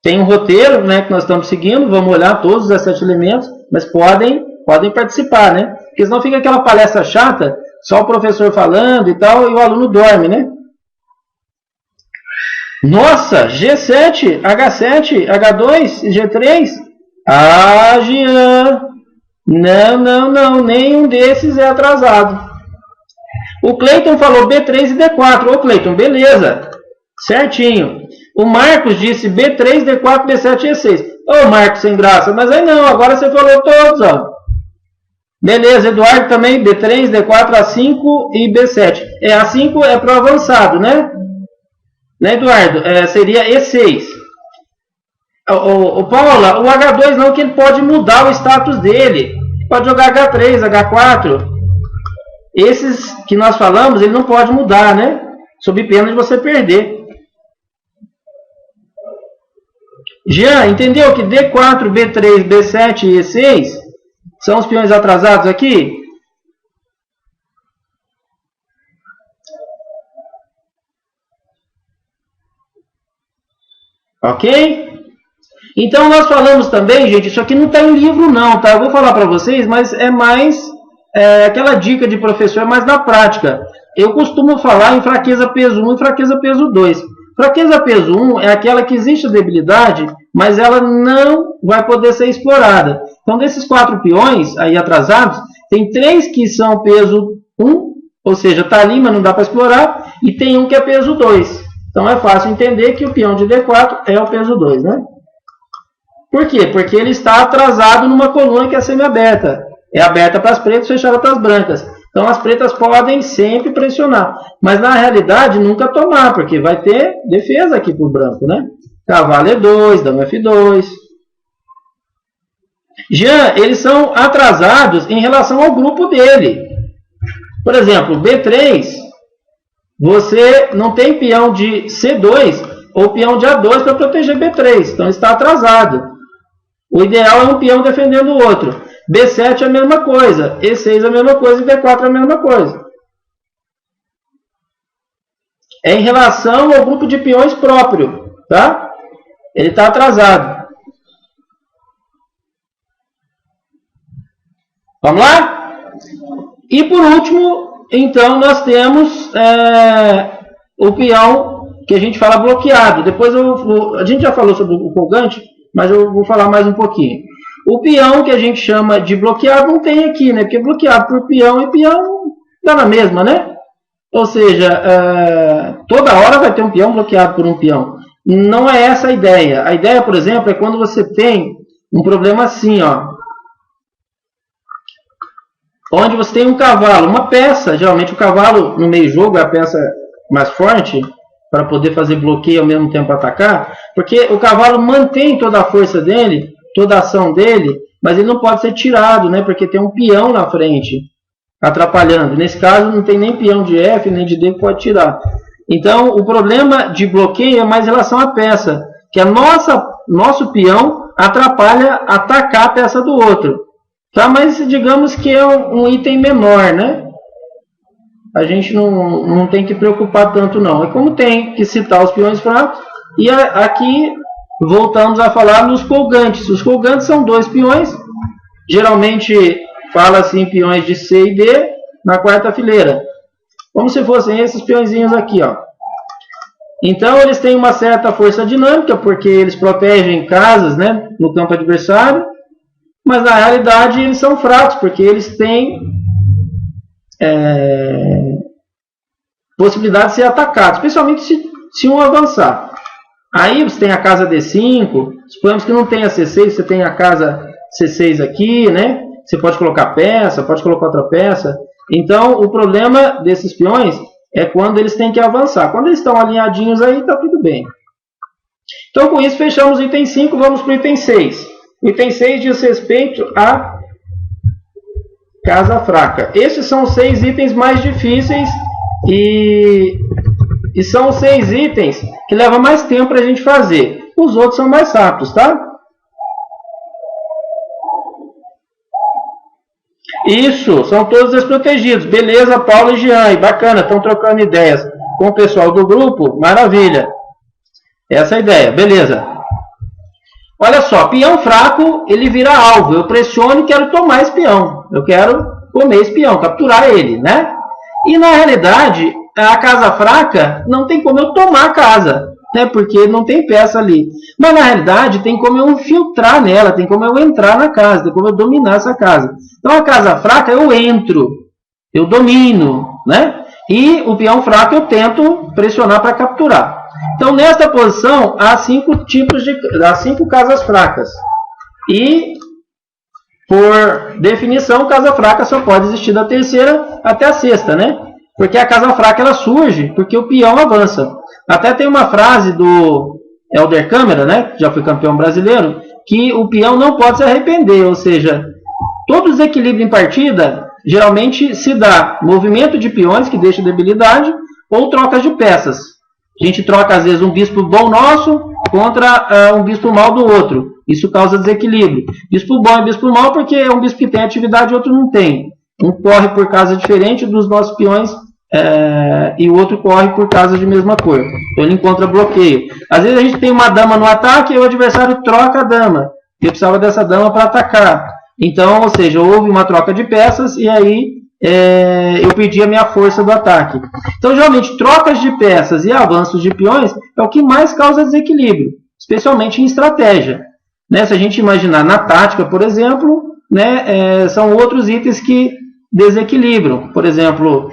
Tem um roteiro, né, que nós estamos seguindo, vamos olhar todos os 17 elementos, mas podem participar, né? Porque senão fica aquela palestra chata, só o professor falando e tal, e o aluno dorme, né? Nossa, G7, H7, H2, G3... Ah, Jean, não, nenhum desses é atrasado. O Cleiton falou B3 e D4. Ô Cleiton, beleza, certinho. O Marcos disse B3, D4, B7 e E6. Ô Marcos, sem graça, mas aí não, agora você falou todos, ó. Beleza, Eduardo também, B3, D4, A5 e B7. A5 é para o avançado, né? Né, Eduardo? Seria E6. O Paula, o H2 não, que ele pode mudar o status dele. Pode jogar H3, H4. Esses que nós falamos, ele não pode mudar, né? Sob pena de você perder. Jean, entendeu que D4, B3, B7 e E6 são os peões atrasados aqui? Ok? Então nós falamos também, gente, isso aqui não está em livro não, tá? Eu vou falar para vocês, mas é mais aquela dica de professor, mais na prática. Eu costumo falar em fraqueza peso 1 e fraqueza peso 2. Fraqueza peso 1 é aquela que existe a debilidade, mas ela não vai poder ser explorada. Então desses 4 peões aí atrasados, tem 3 que são peso 1, ou seja, está ali, mas não dá para explorar, e tem um que é peso 2. Então é fácil entender que o peão de D4 é o peso 2, né? Por quê? Porque ele está atrasado numa coluna que é semi-aberta. É aberta para as pretas, fechada para as brancas. Então as pretas podem sempre pressionar. Mas na realidade nunca tomar, porque vai ter defesa aqui para o branco, né? Cavalo E2, dama F2. Jean, eles são atrasados em relação ao grupo dele. Por exemplo, B3, você não tem peão de C2 ou peão de A2 para proteger B3. Então está atrasado. O ideal é um peão defendendo o outro. B7 é a mesma coisa. E6 é a mesma coisa. E D4 é a mesma coisa. É em relação ao grupo de peões próprio. Tá? Ele está atrasado. Vamos lá? E por último, então, nós temos o peão que a gente fala bloqueado. Depois a gente já falou sobre o colgante, mas eu vou falar mais um pouquinho. O peão que a gente chama de bloqueado não tem aqui, né? Porque bloqueado por peão e peão dá na mesma, né? Ou seja, toda hora vai ter um peão bloqueado por um peão. Não é essa a ideia. A ideia, por exemplo, é quando você tem um problema assim, ó. Onde você tem um cavalo, uma peça, geralmente o cavalo no meio jogo é a peça mais forte, para poder fazer bloqueio ao mesmo tempo atacar, porque o cavalo mantém toda a força dele, toda a ação dele, mas ele não pode ser tirado, né? Porque tem um peão na frente atrapalhando. Nesse caso não tem nem peão de F nem de D que pode tirar. Então o problema de bloqueio é mais em relação à peça, que a nosso peão atrapalha atacar a peça do outro. Tá? Mas digamos que é um item menor, né? A gente não tem que preocupar tanto não. É como tem que citar os peões fracos. E aqui voltamos a falar nos colgantes. Os colgantes são 2 peões. Geralmente fala-se em peões de C e D na quarta fileira. Como se fossem esses peõezinhos aqui, ó. Então eles têm uma certa força dinâmica, porque eles protegem casas, né, no campo adversário. Mas na realidade eles são fracos, porque eles têm possibilidade de ser atacados, especialmente se um avançar. Aí você tem a casa D5, suponhamos que não tenha C6, você tem a casa C6 aqui, né? Você pode colocar peça, pode colocar outra peça. Então o problema desses peões é quando eles têm que avançar. Quando eles estão alinhadinhos aí, está tudo bem. Então com isso fechamos o item 5, vamos para o item 6. O item 6 diz respeito a casa fraca. Esses são os 6 itens mais difíceis e são os 6 itens que levam mais tempo para a gente fazer. Os outros são mais rápidos, tá? Isso, são todos desprotegidos. Beleza, Paulo e Jean, bacana, estão trocando ideias com o pessoal do grupo, maravilha. Essa é a ideia, beleza. Olha só, peão fraco, ele vira alvo. Eu pressiono e quero tomar esse peão. Eu quero comer esse peão, capturar ele, né? E na realidade, a casa fraca não tem como eu tomar a casa, né? Porque não tem peça ali. Mas na realidade, tem como eu infiltrar nela, tem como eu entrar na casa, tem como eu dominar essa casa. Então a casa fraca eu entro, eu domino, né? E o peão fraco eu tento pressionar para capturar. Então, nesta posição, há 5 casas fracas. E, por definição, casa fraca só pode existir da terceira até a sexta, né? Porque a casa fraca ela surge porque o peão avança. Até tem uma frase do Helder Câmara, né, que já foi campeão brasileiro, que o peão não pode se arrepender. Ou seja, todo desequilíbrio em partida geralmente se dá movimento de peões, que deixa debilidade, ou trocas de peças. A gente troca, às vezes, um bispo bom nosso contra um bispo mau do outro. Isso causa desequilíbrio. Bispo bom e bispo mau porque é um bispo que tem atividade e outro não tem. Um corre por casa diferente dos nossos peões e o outro corre por casa de mesma cor. Então ele encontra bloqueio. Às vezes a gente tem uma dama no ataque e o adversário troca a dama. Eu precisava dessa dama para atacar. Então, ou seja, houve uma troca de peças e aí eu perdi a minha força do ataque. Então, geralmente, trocas de peças e avanços de peões é o que mais causa desequilíbrio, especialmente em estratégia. Né? Se a gente imaginar na tática, por exemplo, né, são outros itens que desequilibram. Por exemplo,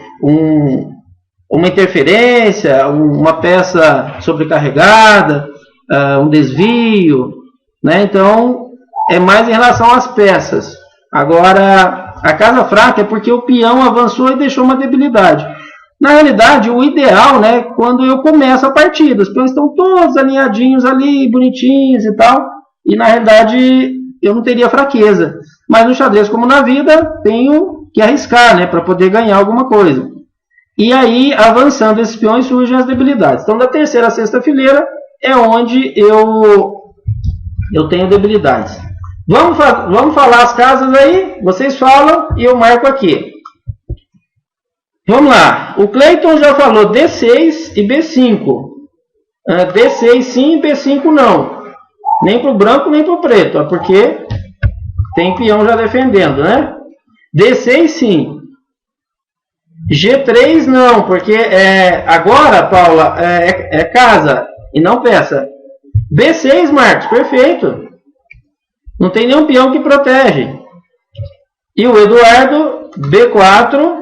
uma interferência, uma peça sobrecarregada, um desvio. Né? Então, é mais em relação às peças. Agora, a casa fraca é porque o peão avançou e deixou uma debilidade. Na realidade, o ideal, né, quando eu começo a partida, os peões estão todos alinhadinhos ali, bonitinhos e tal, e na realidade eu não teria fraqueza. Mas no xadrez, como na vida, tenho que arriscar, né, para poder ganhar alguma coisa. E aí, avançando esses peões, surgem as debilidades. Então, da terceira à sexta fileira é onde eu tenho debilidades. Vamos falar as casas aí, vocês falam e eu marco aqui. Vamos lá, o Cleiton já falou D6 e B5. D6 sim, B5 não. Nem para o branco, nem para o preto, porque tem peão já defendendo, né? D6 sim. G3 não, porque agora, Paula, é casa e não peça. B6, Marcos, perfeito. Não tem nenhum peão que protege. E o Eduardo, B4,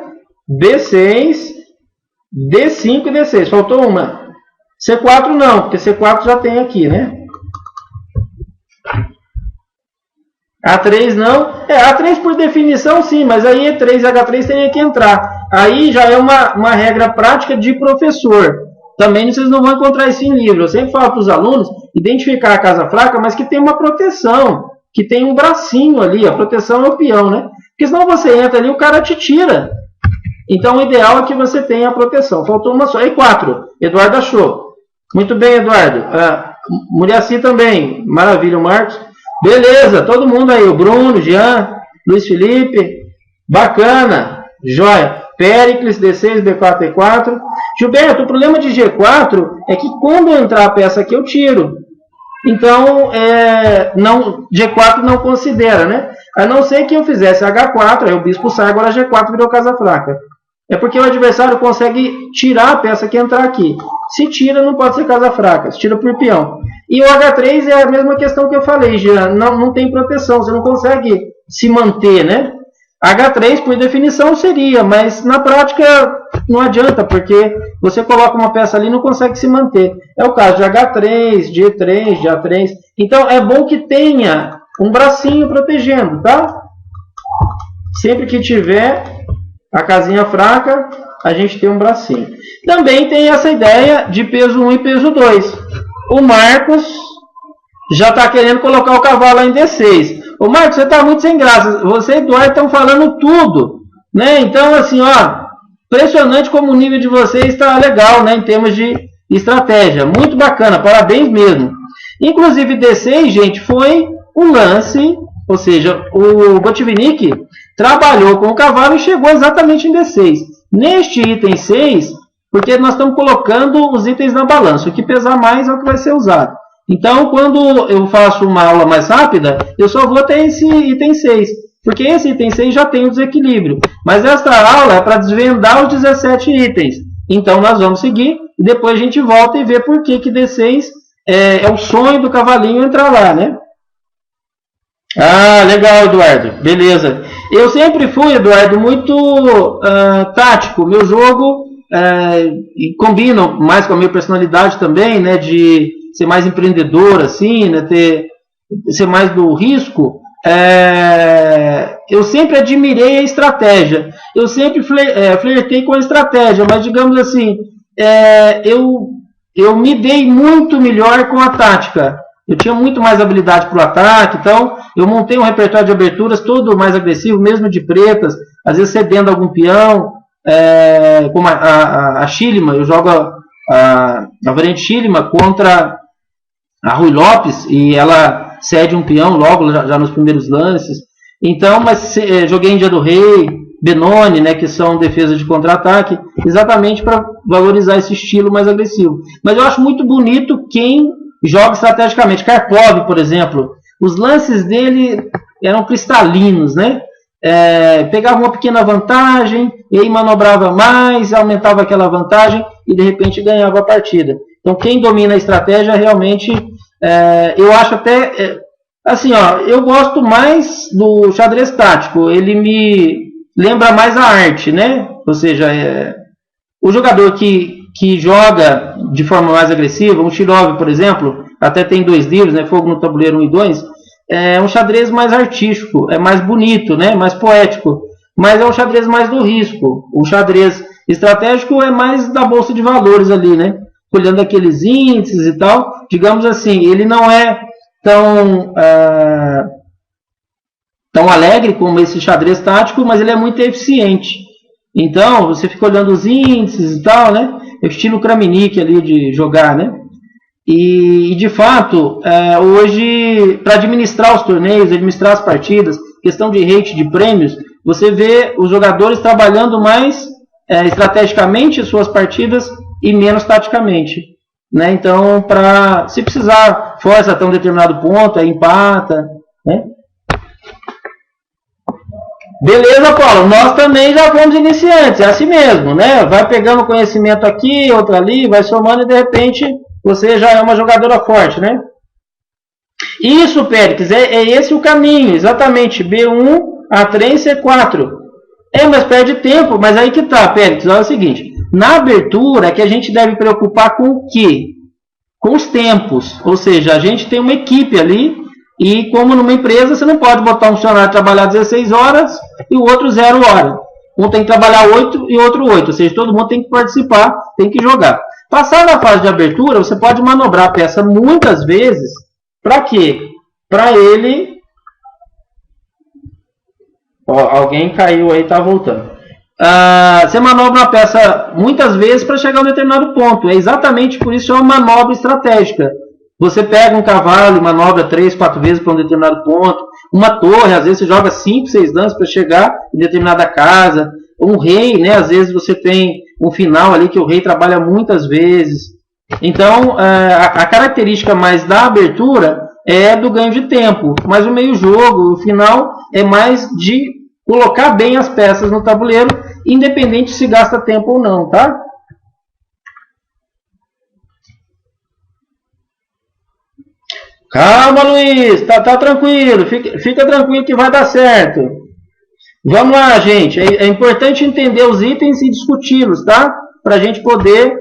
B6, D5 e D6. Faltou uma. C4 não, porque C4 já tem aqui, né? A3 não. A3 por definição sim, mas aí E3 e H3 teria que entrar. Aí já é uma regra prática de professor. também vocês não vão encontrar isso em livro. Eu sempre falo para os alunos identificar a casa fraca, mas que tem uma proteção, que tem um bracinho ali. A proteção é o peão, né? Porque senão você entra ali e o cara te tira. Então o ideal é que você tenha a proteção. Faltou uma só. E4. Eduardo achou. Muito bem, Eduardo. Muriaci também. Maravilha, Marcos. Beleza, todo mundo aí. O Bruno, Jean, Luiz Felipe. Bacana. Joia. Péricles, D6, B4, E4. Gilberto, o problema de G4 é que quando entrar a peça aqui eu tiro. Então, G4 não considera, né? A não ser que eu fizesse H4, aí o bispo sai, agora G4 virou casa fraca. É porque o adversário consegue tirar a peça que entrar aqui. Se tira, não pode ser casa fraca. Se tira por peão. E o H3 é a mesma questão que eu falei, já não tem proteção. Você não consegue se manter, né? H3, por definição, seria. Mas na prática não adianta, porque você coloca uma peça ali e não consegue se manter. É o caso de H3, G3, G3. Então é bom que tenha um bracinho protegendo, tá? Sempre que tiver a casinha fraca, a gente tem um bracinho. Também tem essa ideia de peso 1 e peso 2. O Marcos já está querendo colocar o cavalo em D6. Ô Marcos, você está muito sem graça. Você e Eduardo estão falando tudo, né? Então, assim, ó, impressionante como o nível de vocês está legal, né? Em termos de estratégia. Muito bacana, parabéns mesmo. Inclusive, D6, gente, foi um lance, ou seja, o Botvinnik trabalhou com o cavalo e chegou exatamente em D6. Neste item 6, porque nós estamos colocando os itens na balança. O que pesar mais é o que vai ser usado. Então, quando eu faço uma aula mais rápida, eu só vou até esse item 6. Porque esse item 6 já tem o desequilíbrio. Mas esta aula é para desvendar os 17 itens. Então, nós vamos seguir e depois a gente volta e vê por que D6 é o sonho do cavalinho entrar lá, né? Ah, legal, Eduardo. Beleza. Eu sempre fui, Eduardo, muito tático. Meu jogo e combina mais com a minha personalidade também, né? De ser mais empreendedor, assim, né? Ser mais do risco. Eu sempre admirei a estratégia. Eu sempre flertei com a estratégia, mas digamos assim, eu me dei muito melhor com a tática. Eu tinha muito mais habilidade para o ataque, então eu montei um repertório de aberturas todo mais agressivo, mesmo de pretas, às vezes cedendo algum peão, como a Schillmann, eu jogo a variante Schillmann contra a Rui Lopes, e ela cede um peão logo já nos primeiros lances. Então, mas joguei Índia do Rei, Benoni, né, que são defesas de contra-ataque, exatamente para valorizar esse estilo mais agressivo. Mas eu acho muito bonito quem joga estrategicamente. Karpov, por exemplo, os lances dele eram cristalinos, né? Pegava uma pequena vantagem, e aí manobrava mais, aumentava aquela vantagem e de repente ganhava a partida. Então quem domina a estratégia realmente, eu acho até, assim, ó, eu gosto mais do xadrez tático, ele me lembra mais a arte, né? Ou seja, o jogador que joga de forma mais agressiva, um Shirov, por exemplo, até tem 2 livros, né, Fogo no Tabuleiro 1 e 2, é um xadrez mais artístico, é mais bonito, né, mais poético, mas é um xadrez mais do risco. O xadrez estratégico é mais da bolsa de valores ali, né, olhando aqueles índices e tal, digamos assim, ele não é tão alegre como esse xadrez tático, mas ele é muito eficiente. Então, você fica olhando os índices e tal, né? É o estilo Kramnik ali de jogar, né? E de fato, hoje, para administrar os torneios, administrar as partidas, questão de rate, de prêmios, você vê os jogadores trabalhando mais estrategicamente suas partidas e menos taticamente, né? Então, se precisar, força até um determinado ponto, aí empata, né? Beleza, Paulo, nós também já fomos iniciantes, é assim mesmo, né? Vai pegando conhecimento aqui, outro ali, vai somando e de repente você já é uma jogadora forte, né? Isso, Péricles, é esse o caminho, exatamente, B1, A3, C4. Mas perde tempo, mas aí que tá, Péricles, olha o seguinte, na abertura é que a gente deve preocupar com o quê? Com os tempos, ou seja, a gente tem uma equipe ali. E como numa empresa, você não pode botar um funcionário trabalhar 16 horas e o outro 0 hora. Um tem que trabalhar 8 e outro 8. Ou seja, todo mundo tem que participar, tem que jogar. Passada a fase de abertura, você pode manobrar a peça muitas vezes. Para quê? Para ele... Ó, alguém caiu aí, está voltando. Você manobra uma peça muitas vezes para chegar a um determinado ponto. É exatamente por isso que é uma manobra estratégica. Você pega um cavalo e manobra 3, 4 vezes para um determinado ponto. Uma torre, às vezes você joga 5, 6 danos para chegar em determinada casa. Um rei, né? Às vezes você tem um final ali que o rei trabalha muitas vezes. Então, a característica mais da abertura é do ganho de tempo. Mas o meio jogo, o final, é mais de colocar bem as peças no tabuleiro, independente se gasta tempo ou não, tá? Calma, Luiz, tá tranquilo, fica tranquilo que vai dar certo. Vamos lá, gente, é importante entender os itens e discuti-los, tá? Para a gente poder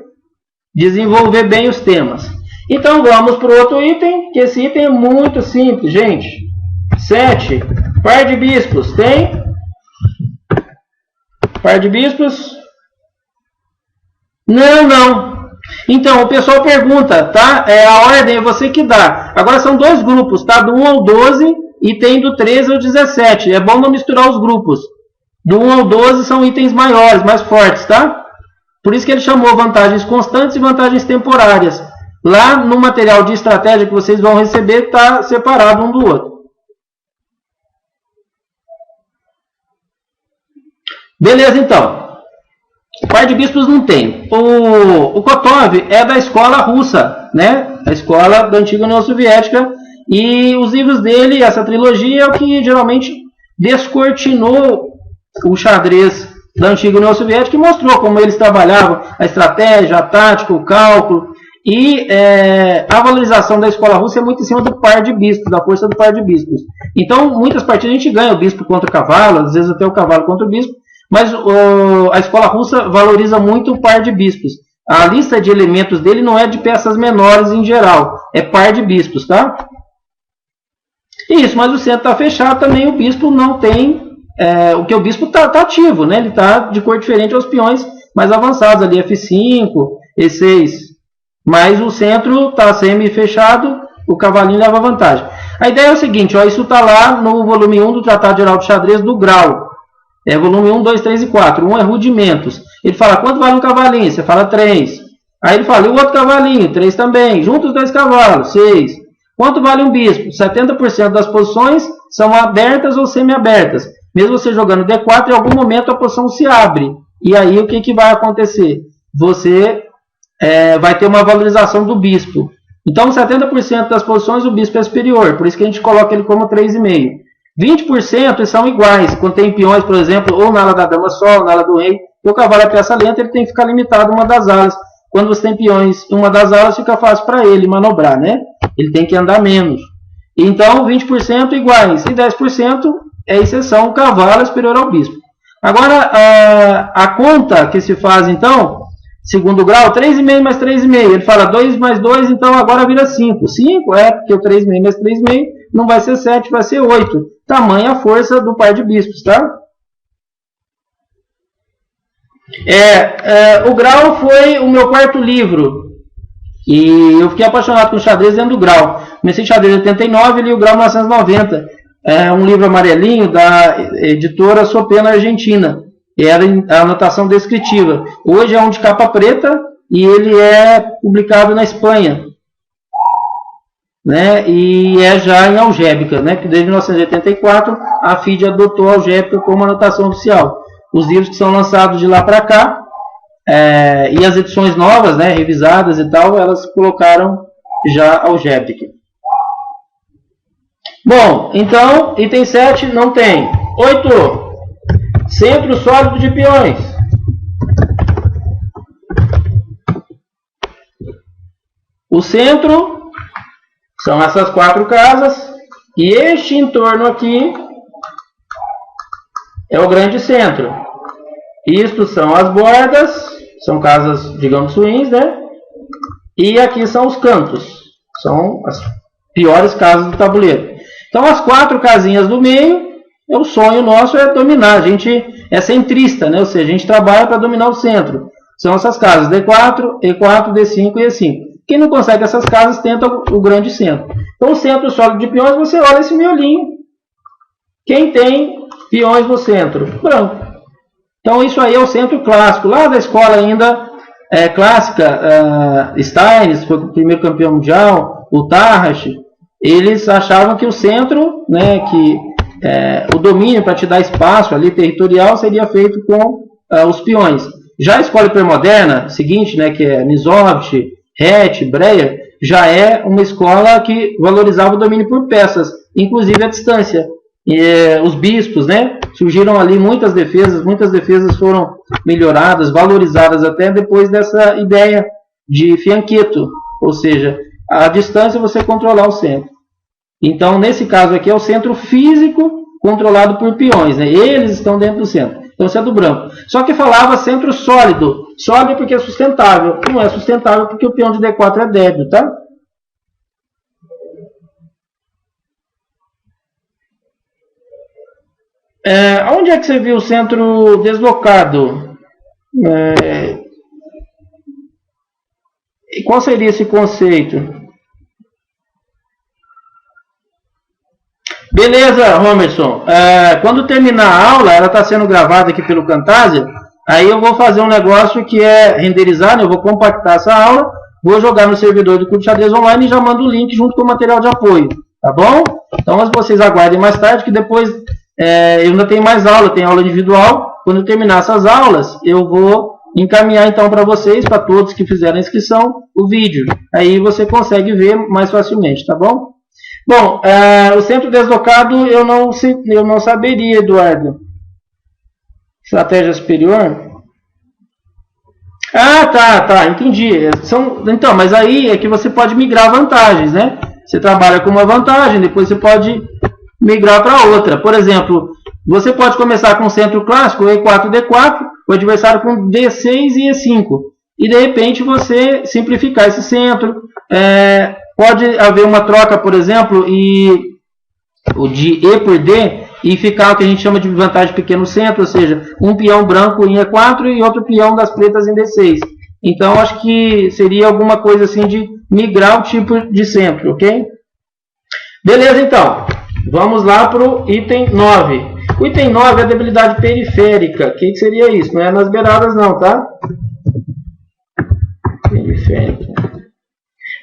desenvolver bem os temas. Então vamos para o outro item, que esse item é muito simples, gente. 7, par de bispos, tem? Par de bispos? Não. Então, o pessoal pergunta, tá? A ordem é você que dá. Agora são 2 grupos, tá? Do 1 ao 12 e tem do 13 ao 17. É bom não misturar os grupos. Do 1 ao 12 são itens maiores, mais fortes, tá? Por isso que ele chamou vantagens constantes e vantagens temporárias. Lá no material de estratégia que vocês vão receber, está separado um do outro. Beleza, então. Par de bispos não tem. O Kotov é da escola russa, né? A escola da antiga União Soviética. E os livros dele, essa trilogia, é o que geralmente descortinou o xadrez da antiga União Soviética e mostrou como eles trabalhavam a estratégia, a tática, o cálculo. E a valorização da escola russa é muito em cima do par de bispos, da força do par de bispos. Então, muitas partidas a gente ganha o bispo contra o cavalo, às vezes até o cavalo contra o bispo. Mas a escola russa valoriza muito o par de bispos. A lista de elementos dele não é de peças menores em geral, é par de bispos, tá? Isso, mas o centro está fechado também, o bispo não tem... o bispo está ativo, né? Ele está de cor diferente aos peões mais avançados, ali F5, E6. Mas o centro está semi-fechado, o cavalinho leva vantagem. A ideia é o seguinte, ó, isso está lá no volume 1 do Tratado Geral de Xadrez do Grau. É volume 1, 2, 3 e 4. 1 é rudimentos. Ele fala, quanto vale um cavalinho? Você fala 3. Aí ele fala, e o outro cavalinho? 3 também. Junta os 2 cavalos, 6. Quanto vale um bispo? 70% das posições são abertas ou semi-abertas. Mesmo você jogando D4, em algum momento a posição se abre. E aí o que vai acontecer? Você vai ter uma valorização do bispo. Então, 70% das posições o bispo é superior. Por isso que a gente coloca ele como 3,5. 20% são iguais. Quando tem peões, por exemplo, ou na ala da dama só, ou na ala do rei, e o cavalo é peça lenta, ele tem que ficar limitado a uma das alas. Quando você tem peões em uma das alas, fica fácil para ele manobrar, né? Ele tem que andar menos. Então, 20% iguais. E 10% é exceção, o cavalo é superior ao bispo. Agora, a conta que se faz, então, segundo grau, 3,5 mais 3,5. Ele fala 2 mais 2, então agora vira 5. 5 porque o 3,5 mais 3,5 não vai ser 7, vai ser 8. Tamanha a força do par de bispos, tá? O Grau foi o meu quarto livro. E eu fiquei apaixonado com xadrez dentro do Grau. Comecei xadrez em 89 e li o Grau em 1990. É um livro amarelinho da editora Sopena Argentina. Era a anotação descritiva. Hoje é um de capa preta e ele é publicado na Espanha. Né? E é já em algébrica, né? Que desde 1984 a FIDE adotou a algébrica como anotação oficial. Os livros que são lançados de lá para cá e as edições novas, né, revisadas e tal, elas colocaram já algébrica. Bom, então, item 7 não tem. 8. Centro sólido de peões. O centro são essas 4 casas. E este entorno aqui é o grande centro. Isto são as bordas. São casas, digamos, ruins, né? E aqui são os cantos. São as piores casas do tabuleiro. Então, as 4 casinhas do meio, o sonho nosso é dominar. A gente é centrista, né? Ou seja, a gente trabalha para dominar o centro. São essas casas D4, E4, D5 e E5. Quem não consegue essas casas, tenta o grande centro. Então, o centro sólido de peões, você olha esse miolinho. Quem tem peões no centro? Branco. Então, isso aí é o centro clássico. Lá da escola ainda clássica, Steins, foi o primeiro campeão mundial, o Tarrasch, eles achavam que o centro, né, que o domínio para te dar espaço ali territorial seria feito com os peões. Já a escola hipermoderna, seguinte, né, que é Nizovich, Hett, Breyer, já é uma escola que valorizava o domínio por peças, inclusive a distância. Os bispos, né, surgiram ali muitas defesas foram melhoradas, valorizadas até depois dessa ideia de fiancheto, ou seja, a distância você controlar o centro. Então, nesse caso aqui é o centro físico controlado por peões, né? Eles estão dentro do centro. Então, isso é do branco. Só que falava centro sólido. Sólido porque é sustentável. Não é sustentável porque o peão de D4 é débil, tá? Onde é que você viu o centro deslocado? E qual seria esse conceito? Beleza, Romerson. Quando terminar a aula, ela está sendo gravada aqui pelo Camtasia, aí eu vou fazer um negócio que é renderizar, né? Eu vou compactar essa aula, vou jogar no servidor do Clube Xadrez Online e já mando o link junto com o material de apoio, tá bom? Então, vocês aguardem mais tarde, que depois eu ainda tenho mais aula, tem aula individual. Quando eu terminar essas aulas, eu vou encaminhar então para vocês, para todos que fizeram a inscrição, o vídeo. Aí você consegue ver mais facilmente, tá bom? Bom, o centro deslocado eu não saberia, Eduardo. Estratégia superior? Tá, entendi. Então, mas aí é que você pode migrar vantagens, né? Você trabalha com uma vantagem, depois você pode migrar para outra. Por exemplo, você pode começar com o centro clássico, E4, D4, o adversário com D6 e E5. E de repente você simplificar esse centro. Pode haver uma troca, por exemplo, de E por D e ficar o que a gente chama de vantagem pequeno centro, ou seja, um peão branco em E4 e outro peão das pretas em D6. Então, acho que seria alguma coisa assim de migrar o tipo de centro, ok? Beleza, então. Vamos lá para o item 9. O item 9 é a debilidade periférica. O que seria isso? Não é nas beiradas não, tá? Periférica.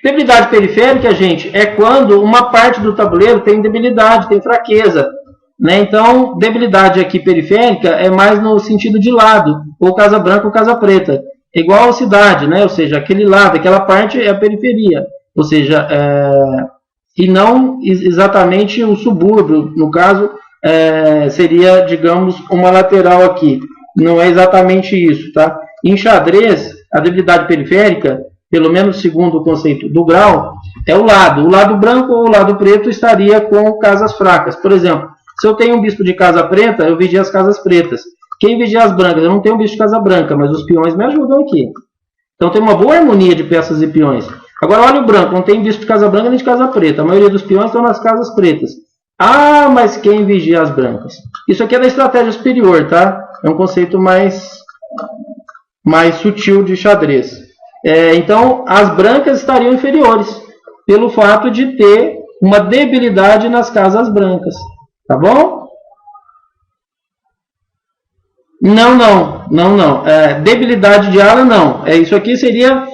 Debilidade periférica, gente, é quando uma parte do tabuleiro tem debilidade, tem fraqueza, né? Então, debilidade aqui periférica é mais no sentido de lado, ou casa branca ou casa preta. Igual a cidade, né? Ou seja, aquele lado, aquela parte é a periferia. Ou seja, e não exatamente o subúrbio. No caso, seria, digamos, uma lateral aqui. Não é exatamente isso, tá? Em xadrez, a debilidade periférica, pelo menos segundo o conceito do grau, é o lado. O lado branco ou o lado preto estaria com casas fracas. Por exemplo, se eu tenho um bispo de casa preta, eu vigio as casas pretas. Quem vigia as brancas? Eu não tenho um bispo de casa branca, mas os peões me ajudam aqui. Então tem uma boa harmonia de peças e peões. Agora olha o branco, não tem bispo de casa branca nem de casa preta. A maioria dos peões estão nas casas pretas. Ah, mas quem vigia as brancas? Isso aqui é da estratégia superior, tá? É um conceito mais sutil de xadrez. Então, as brancas estariam inferiores, pelo fato de ter uma debilidade nas casas brancas. Tá bom? Não. Debilidade de ala, não. Isso aqui seria...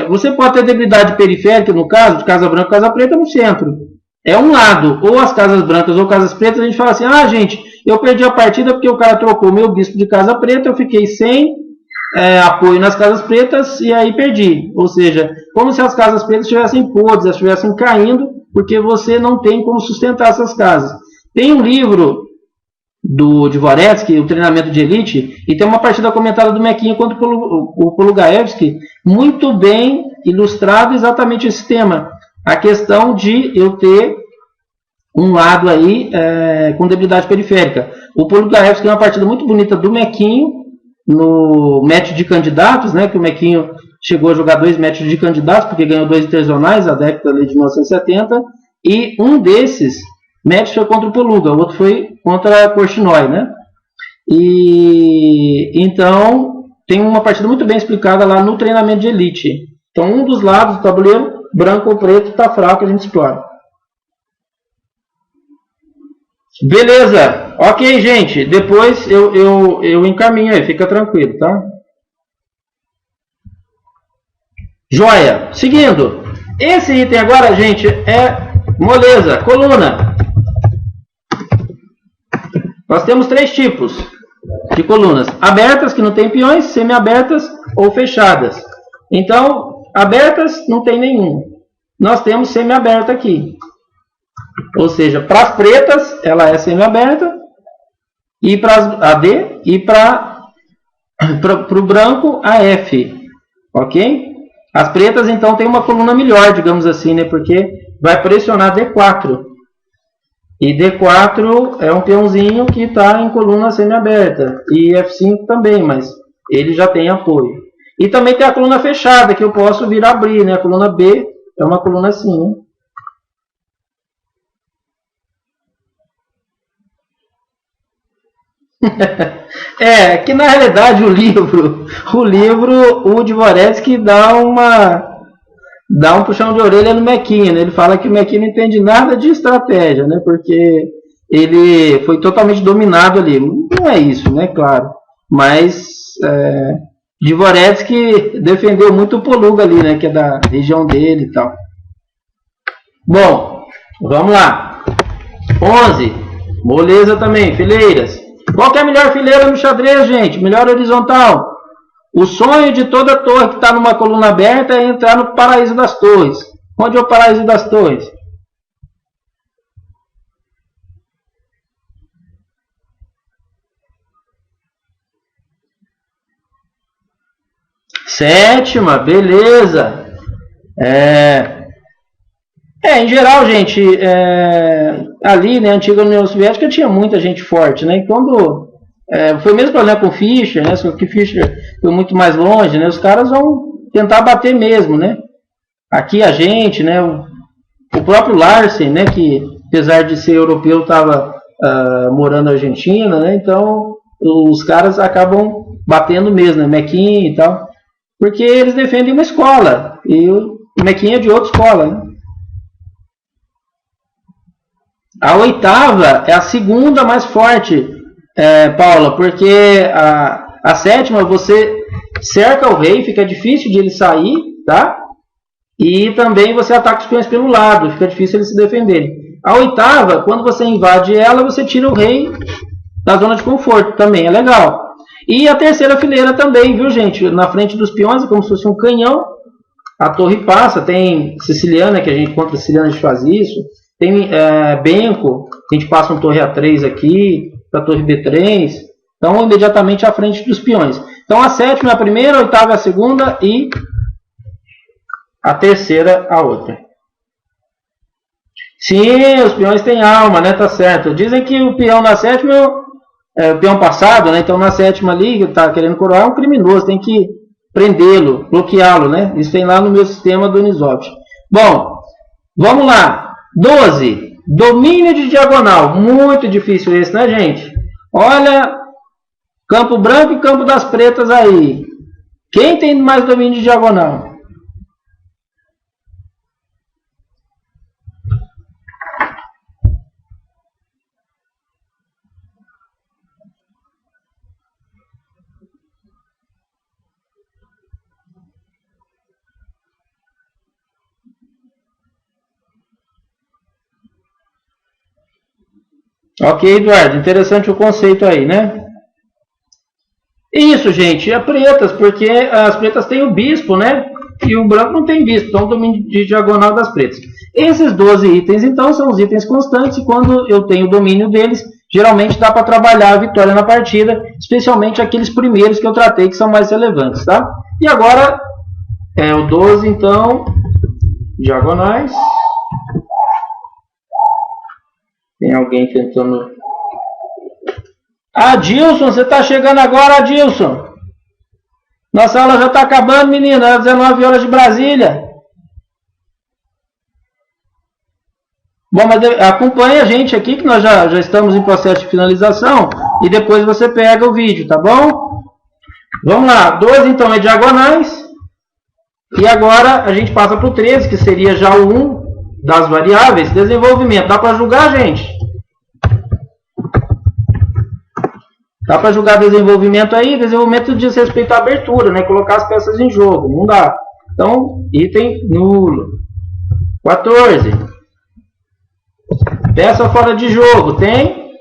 você pode ter debilidade periférica, no caso, de casa branca e casa preta, no centro. É um lado. Ou as casas brancas ou casas pretas, a gente fala assim, gente, eu perdi a partida porque o cara trocou meu bispo de casa preta, eu fiquei sem... apoio nas casas pretas e aí perdi. Ou seja, como se as casas pretas estivessem podres, elas estivessem caindo, porque você não tem como sustentar essas casas. Tem um livro do Dvoretsky, o treinamento de elite, e tem uma partida comentada do Mequinha contra o Polugaevski, muito bem ilustrado exatamente esse tema. A questão de eu ter um lado aí com debilidade periférica. O Polugaevski é uma partida muito bonita do Mequinho, no match de candidatos, né, que o Mequinho chegou a jogar 2 matches de candidatos, porque ganhou 2 internacionais, a década de 1970, e um desses matches foi contra o Poluga, o outro foi contra a Korchnoi, né? E então tem uma partida muito bem explicada lá no treinamento de elite. Então, um dos lados do tabuleiro, branco ou preto, está fraco, a gente explora. Beleza. Ok, gente. Depois eu encaminho aí, fica tranquilo, tá? Joia. Seguindo. Esse item agora, gente, é moleza, coluna. Nós temos 3 tipos de colunas. Abertas, que não tem peões, semi-abertas ou fechadas. Então, abertas não tem nenhum. Nós temos semi-aberta aqui. Ou seja, para as pretas, ela é semi-aberta. E para as AD e para o branco, a F. Ok? As pretas, então, tem uma coluna melhor, digamos assim, né? Porque vai pressionar D4. E D4 é um peãozinho que está em coluna semi-aberta. E F5 também, mas ele já tem apoio. E também tem a coluna fechada, que eu posso vir abrir, né? A coluna B é uma coluna assim, né? É, que na realidade o livro, o Dvoretsky dá um puxão de orelha no Mequinha, né? Ele fala que o Mequinha não entende nada de estratégia, né? Porque ele foi totalmente dominado ali. Não é isso, né? Claro. Mas Dvoretsky defendeu muito o Poluga ali, né? Que é da região dele e tal. Bom, vamos lá. 11. Moleza também, fileiras. Qual que é a melhor fileira no xadrez, gente? Melhor horizontal. O sonho de toda torre que está numa coluna aberta é entrar no paraíso das torres. Onde é o paraíso das torres? Sétima, beleza. Em geral, gente, ali, né, a antiga União Soviética tinha muita gente forte, né? E quando foi o mesmo problema com o Fischer, né? Só que o Fischer foi muito mais longe, né? Os caras vão tentar bater mesmo, né? Aqui a gente, né? O próprio Larsen, né? Que apesar de ser europeu, estava morando na Argentina, né? Então os caras acabam batendo mesmo, né? Mequinha e tal, porque eles defendem uma escola e o Mequinha é de outra escola, né? A oitava é a segunda mais forte, Paula, porque a sétima você cerca o rei, fica difícil de ele sair, tá? E também você ataca os peões pelo lado, fica difícil ele se defender. A oitava, quando você invade ela, você tira o rei da zona de conforto, também é legal. E a terceira fileira também, viu, gente? Na frente dos peões, é como se fosse um canhão, a torre passa, tem siciliana, que a gente contra a siciliana a gente faz isso. Tem Benco, a gente passa um torre A3 aqui, para a torre B3. Então, imediatamente à frente dos peões. Então, a sétima é a primeira, a oitava é a segunda e a terceira a outra. Sim, os peões têm alma, né? Tá certo. Dizem que o peão na sétima é o peão passado, né? Então, na sétima ali, que está querendo coroar, é um criminoso. Tem que prendê-lo, bloqueá-lo, né? Isso tem lá no meu sistema do Uniswap. Bom, vamos lá. 12. Domínio de diagonal. Muito difícil esse, né, gente? Olha, campo branco e campo das pretas aí. Quem tem mais domínio de diagonal? Ok, Eduardo, interessante o conceito aí, né? Isso, gente, é pretas, porque as pretas têm o bispo, né? E o branco não tem bispo, então o domínio de diagonal das pretas. Esses 12 itens, então, são os itens constantes, e quando eu tenho o domínio deles, geralmente dá para trabalhar a vitória na partida, especialmente aqueles primeiros que eu tratei, que são mais relevantes, tá? E agora, o 12, então, diagonais. Tem alguém tentando... Adilson, você está chegando agora, Adilson? Nossa aula já está acabando, menina. É 19 horas de Brasília. Bom, mas acompanhe a gente aqui, que nós já estamos em processo de finalização. E depois você pega o vídeo, tá bom? Vamos lá, 12 então é diagonais. E agora a gente passa para o 13, que seria já o 1 das variáveis. Desenvolvimento. Dá para julgar, gente? Dá para julgar desenvolvimento aí? Desenvolvimento diz respeito à abertura, né? Colocar as peças em jogo. Não dá. Então, item nulo. 14. Peça fora de jogo. Tem?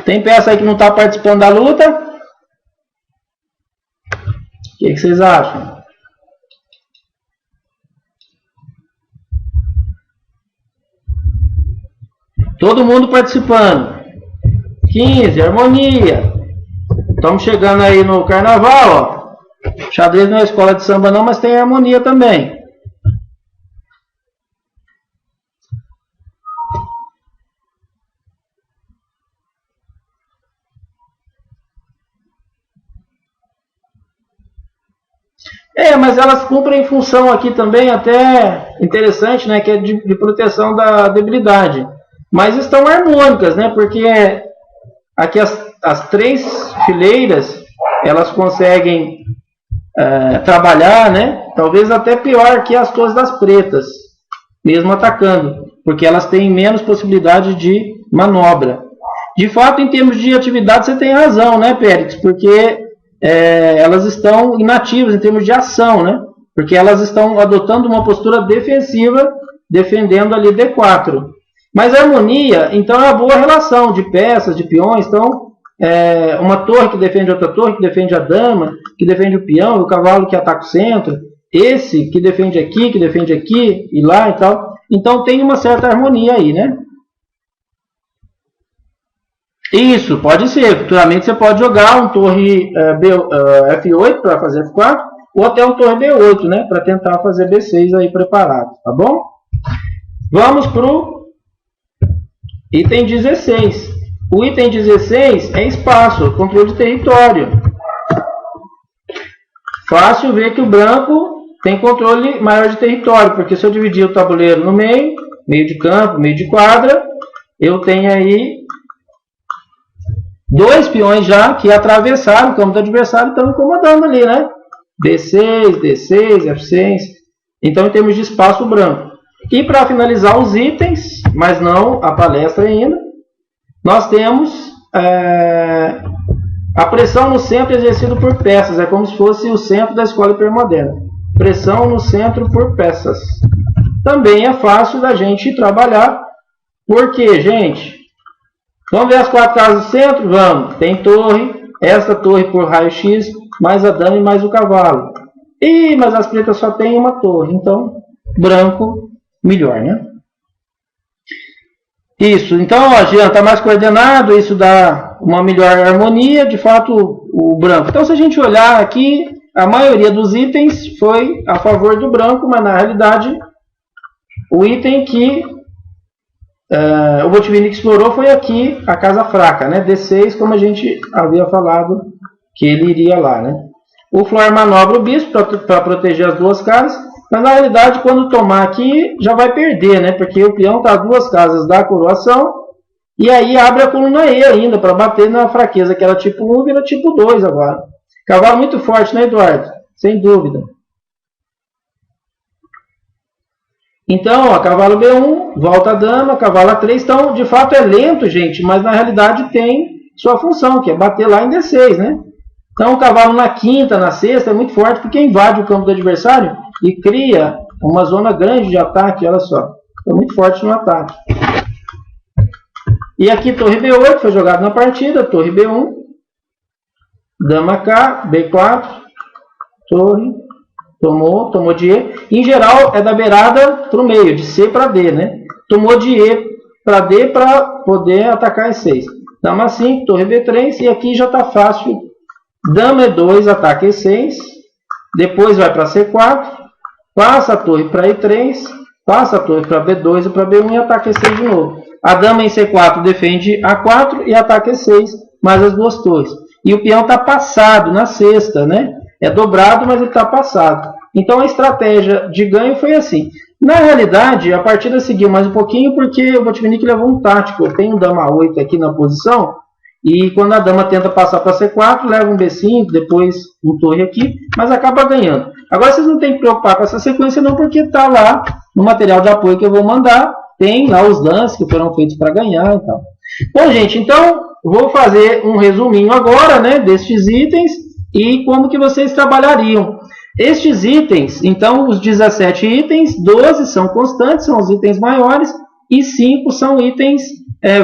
Tem peça aí que não está participando da luta? O que vocês acham? Todo mundo participando. 15, harmonia. Estamos chegando aí no carnaval, ó. Xadrez não é escola de samba não, mas tem harmonia também. Mas elas cumprem função aqui também até interessante, né, que é de proteção da debilidade. Mas estão harmônicas, né, porque aqui as 3 fileiras, elas conseguem trabalhar, né, talvez até pior que as torres das pretas, mesmo atacando, porque elas têm menos possibilidade de manobra. De fato, em termos de atividade, você tem razão, né, Périx, porque elas estão inativas em termos de ação, né? Porque elas estão adotando uma postura defensiva, defendendo ali D4. Mas a harmonia, então, é uma boa relação de peças, de peões. Então, uma torre que defende outra torre, que defende a dama, que defende o peão, o cavalo que ataca o centro, esse que defende aqui e lá e tal. Então, tem uma certa harmonia aí, né? Isso, pode ser. Futuramente você pode jogar um torre F8 para fazer F4, ou até um torre B8, né, para tentar fazer B6 aí preparado, tá bom? Vamos para o item 16. O item 16 é espaço, controle de território. Fácil ver que o branco tem controle maior de território, porque se eu dividir o tabuleiro no meio de campo, meio de quadra, eu tenho aí 2 peões já que atravessaram o campo do adversário e estão incomodando ali, né? B6, D6, F6. Então, em termos de espaço, branco. E para finalizar os itens, mas não a palestra ainda, nós temos a pressão no centro exercida por peças. É como se fosse o centro da escola hipermoderna. Pressão no centro por peças. Também é fácil da gente trabalhar. Por quê, gente? Vamos ver as 4 casas do centro? Vamos. Tem torre. Esta torre por raio-x, mais a dama e mais o cavalo. Mas as pretas só tem uma torre. Então, branco, melhor, né? Isso. Então, ó, Jean, está mais coordenado. Isso dá uma melhor harmonia. De fato, o branco. Então, se a gente olhar aqui, a maioria dos itens foi a favor do branco, mas na realidade, o item que o Botvinnik explorou foi aqui a casa fraca, né? D6, como a gente havia falado que ele iria lá, né? O Flor manobra o bispo para proteger as 2 casas, mas na realidade quando tomar aqui já vai perder, né? Porque o peão está a 2 casas da coroação e aí abre a coluna E ainda para bater na fraqueza que era tipo 1 vira tipo 2 agora. Cavalo muito forte, né, Eduardo? Sem dúvida. Então, ó, cavalo B1, volta a dama, cavalo A3. Então, de fato é lento, gente, mas na realidade tem sua função, que é bater lá em D6, né? Então, o cavalo na quinta, na sexta é muito forte, porque invade o campo do adversário e cria uma zona grande de ataque, olha só. É muito forte no ataque. E aqui, torre B8, foi jogado na partida, torre B1, dama K, B4, torre... Tomou de E. Em geral, é da beirada para o meio, de C para D, né? Tomou de E para D para poder atacar E6. Dama 5, torre B3, e aqui já está fácil. Dama E2, ataca E6. Depois vai para C4. Passa a torre para E3. Passa a torre para B2 e para B1 e ataca E6 de novo. A dama em C4 defende A4 e ataca E6, mais as 2 torres. E o peão está passado na sexta, né? É dobrado, mas ele está passado. Então a estratégia de ganho foi assim. Na realidade, a partida seguiu mais um pouquinho porque o Botvinnik levou um tático. Eu tenho dama 8 aqui na posição E quando a dama tenta passar para C4, leva um B5, depois um torre aqui, mas acaba ganhando. Agora vocês não tem que preocupar com essa sequência não, porque está lá no material de apoio que eu vou mandar, tem lá os lances que foram feitos para ganhar e tal. Bom, gente, então vou fazer um resuminho agora, né, destes itens e como que vocês trabalhariam. Estes itens, então os 17 itens, 12 são constantes, são os itens maiores, e 5 são itens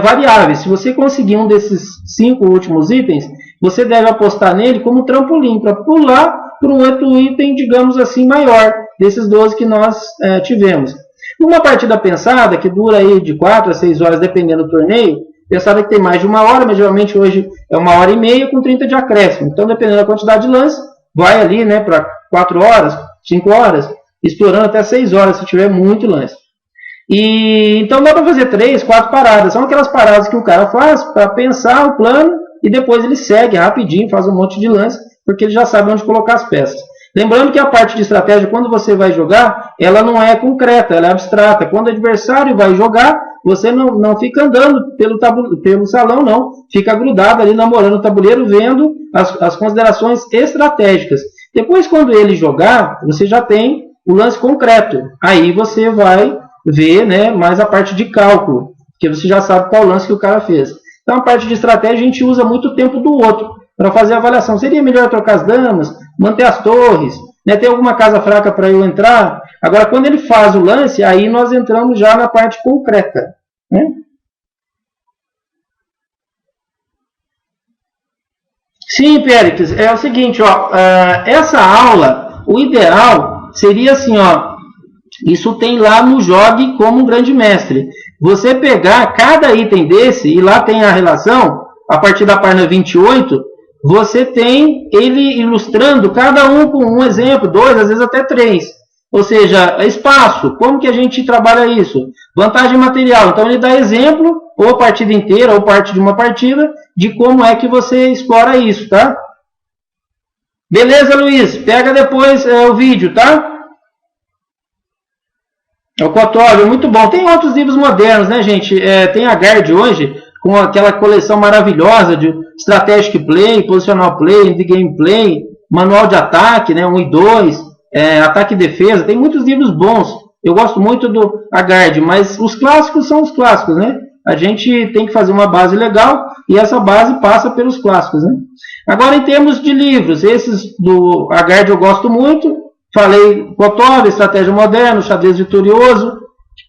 variáveis. Se você conseguir um desses 5 últimos itens, você deve apostar nele como trampolim, para pular para um outro item, digamos assim, maior, desses 12 que nós tivemos. Numa partida pensada, que dura aí de 4 a 6 horas, dependendo do torneio, pensada que tem mais de 1 hora, mas geralmente hoje é 1h30 com 30 de acréscimo. Então, dependendo da quantidade de lance, vai ali, né, para 4 horas, 5 horas, explorando até 6 horas, se tiver muito lance. E então dá para fazer 3, 4 paradas. São aquelas paradas que o cara faz para pensar o plano e depois ele segue rapidinho, faz um monte de lance, porque ele já sabe onde colocar as peças. Lembrando que a parte de estratégia, quando você vai jogar, ela não é concreta, ela é abstrata. Quando o adversário vai jogar, você não fica andando pelo salão, não. Fica grudado ali, namorando o tabuleiro, vendo as considerações estratégicas. Depois, quando ele jogar, você já tem o lance concreto. Aí você vai ver, né, mais a parte de cálculo, porque você já sabe qual lance que o cara fez. Então, a parte de estratégia, a gente usa muito o tempo do outro para fazer a avaliação. Seria melhor trocar as damas, manter as torres, né, ter alguma casa fraca para eu entrar? Agora, quando ele faz o lance, aí nós entramos já na parte concreta, né? Sim, Péricles, é o seguinte, ó, essa aula, o ideal seria assim, ó, isso tem lá no Jogue como um grande mestre. Você pegar cada item desse, e lá tem a relação, a partir da página 28, você tem ele ilustrando cada um com um exemplo, 2, às vezes até 3. Ou seja, espaço, como que a gente trabalha isso? Vantagem material, então ele dá exemplo, ou a partida inteira, ou parte de uma partida, de como é que você explora isso, tá? Beleza, Luiz? Pega depois o vídeo, tá? O Cotório, muito bom. Tem outros livros modernos, né, gente? Tem a Guard hoje, com aquela coleção maravilhosa de Strategic Play, Positional Play, The Gameplay, Manual de Ataque, né, 1 e 2, Ataque e Defesa. Tem muitos livros bons. Eu gosto muito do Guard, mas os clássicos são os clássicos, né? A gente tem que fazer uma base legal e essa base passa pelos clássicos, né? Agora, em termos de livros, esses do Guard eu gosto muito. Falei Kotor, Estratégia Moderna, Xadrez Vitorioso,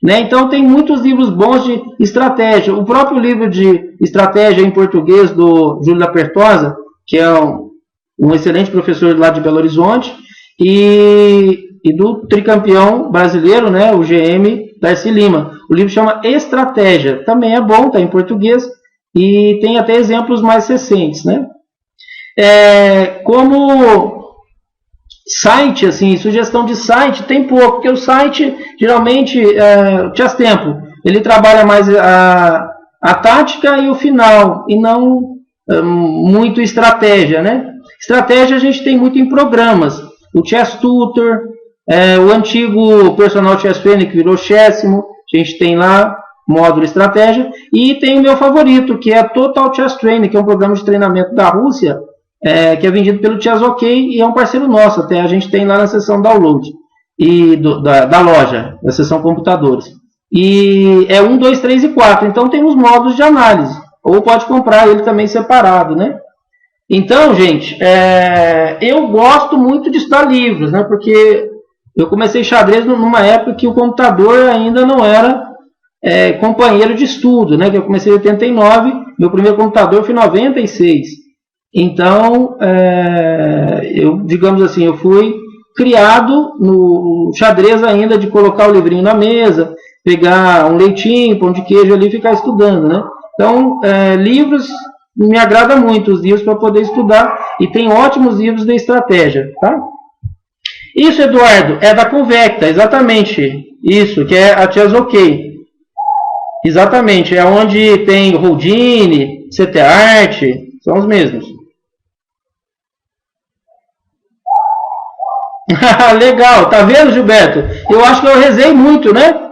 né? Então tem muitos livros bons de estratégia. O próprio livro de estratégia em português do Júlio da Pertosa, que é um excelente professor lá de Belo Horizonte, e do tricampeão brasileiro, né? O GM Darcy Lima. O livro chama Estratégia, também é bom, está em português, e tem até exemplos mais recentes, né? Como site, assim, sugestão de site, tem pouco, porque o site, geralmente, o Chess Tempo, ele trabalha mais a tática e o final, e não muito estratégia, né? Estratégia a gente tem muito em programas, o Chess Tutor, o antigo Personal Chess Training, que virou Chessimo, a gente tem lá, módulo estratégia, e tem o meu favorito, que é Total Chess Training, que é um programa de treinamento da Rússia, que é vendido pelo Chess OK e é um parceiro nosso, até a gente tem lá na seção download e da loja, na seção computadores. E é 1, 2, 3 e 4, então tem os módulos de análise, ou pode comprar ele também separado, né? Então, gente, eu gosto muito de estudar livros, né? Porque eu comecei xadrez numa época que o computador ainda não era companheiro de estudo, né? Que eu comecei em 89, meu primeiro computador foi em 96. Então, digamos assim, eu fui criado no xadrez ainda de colocar o livrinho na mesa, pegar um leitinho, pão de queijo ali e ficar estudando, né? Então, livros, me agrada muito os livros para poder estudar e tem ótimos livros de estratégia, tá? Isso, Eduardo, é da Convecta, exatamente, isso, que é a Chess OK. Exatamente, é onde tem Houdini, CT Art, são os mesmos. Legal, tá vendo, Gilberto? Eu acho que eu rezei muito, né?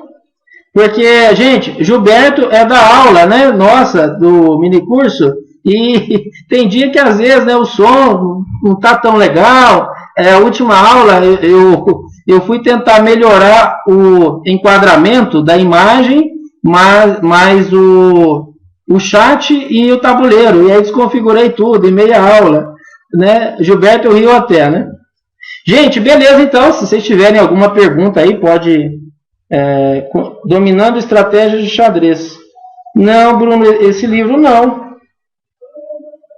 Porque, gente, Gilberto é da aula, né? Nossa, do minicurso. E tem dia que às vezes, né, o som não está tão legal. A última aula eu fui tentar melhorar o enquadramento da imagem, mais o chat e o tabuleiro. E aí desconfigurei tudo em meia aula, né? Gilberto riu até, né? Gente, beleza então. Se vocês tiverem alguma pergunta aí, pode... Dominando Estratégias de Xadrez. Não, Bruno, esse livro não.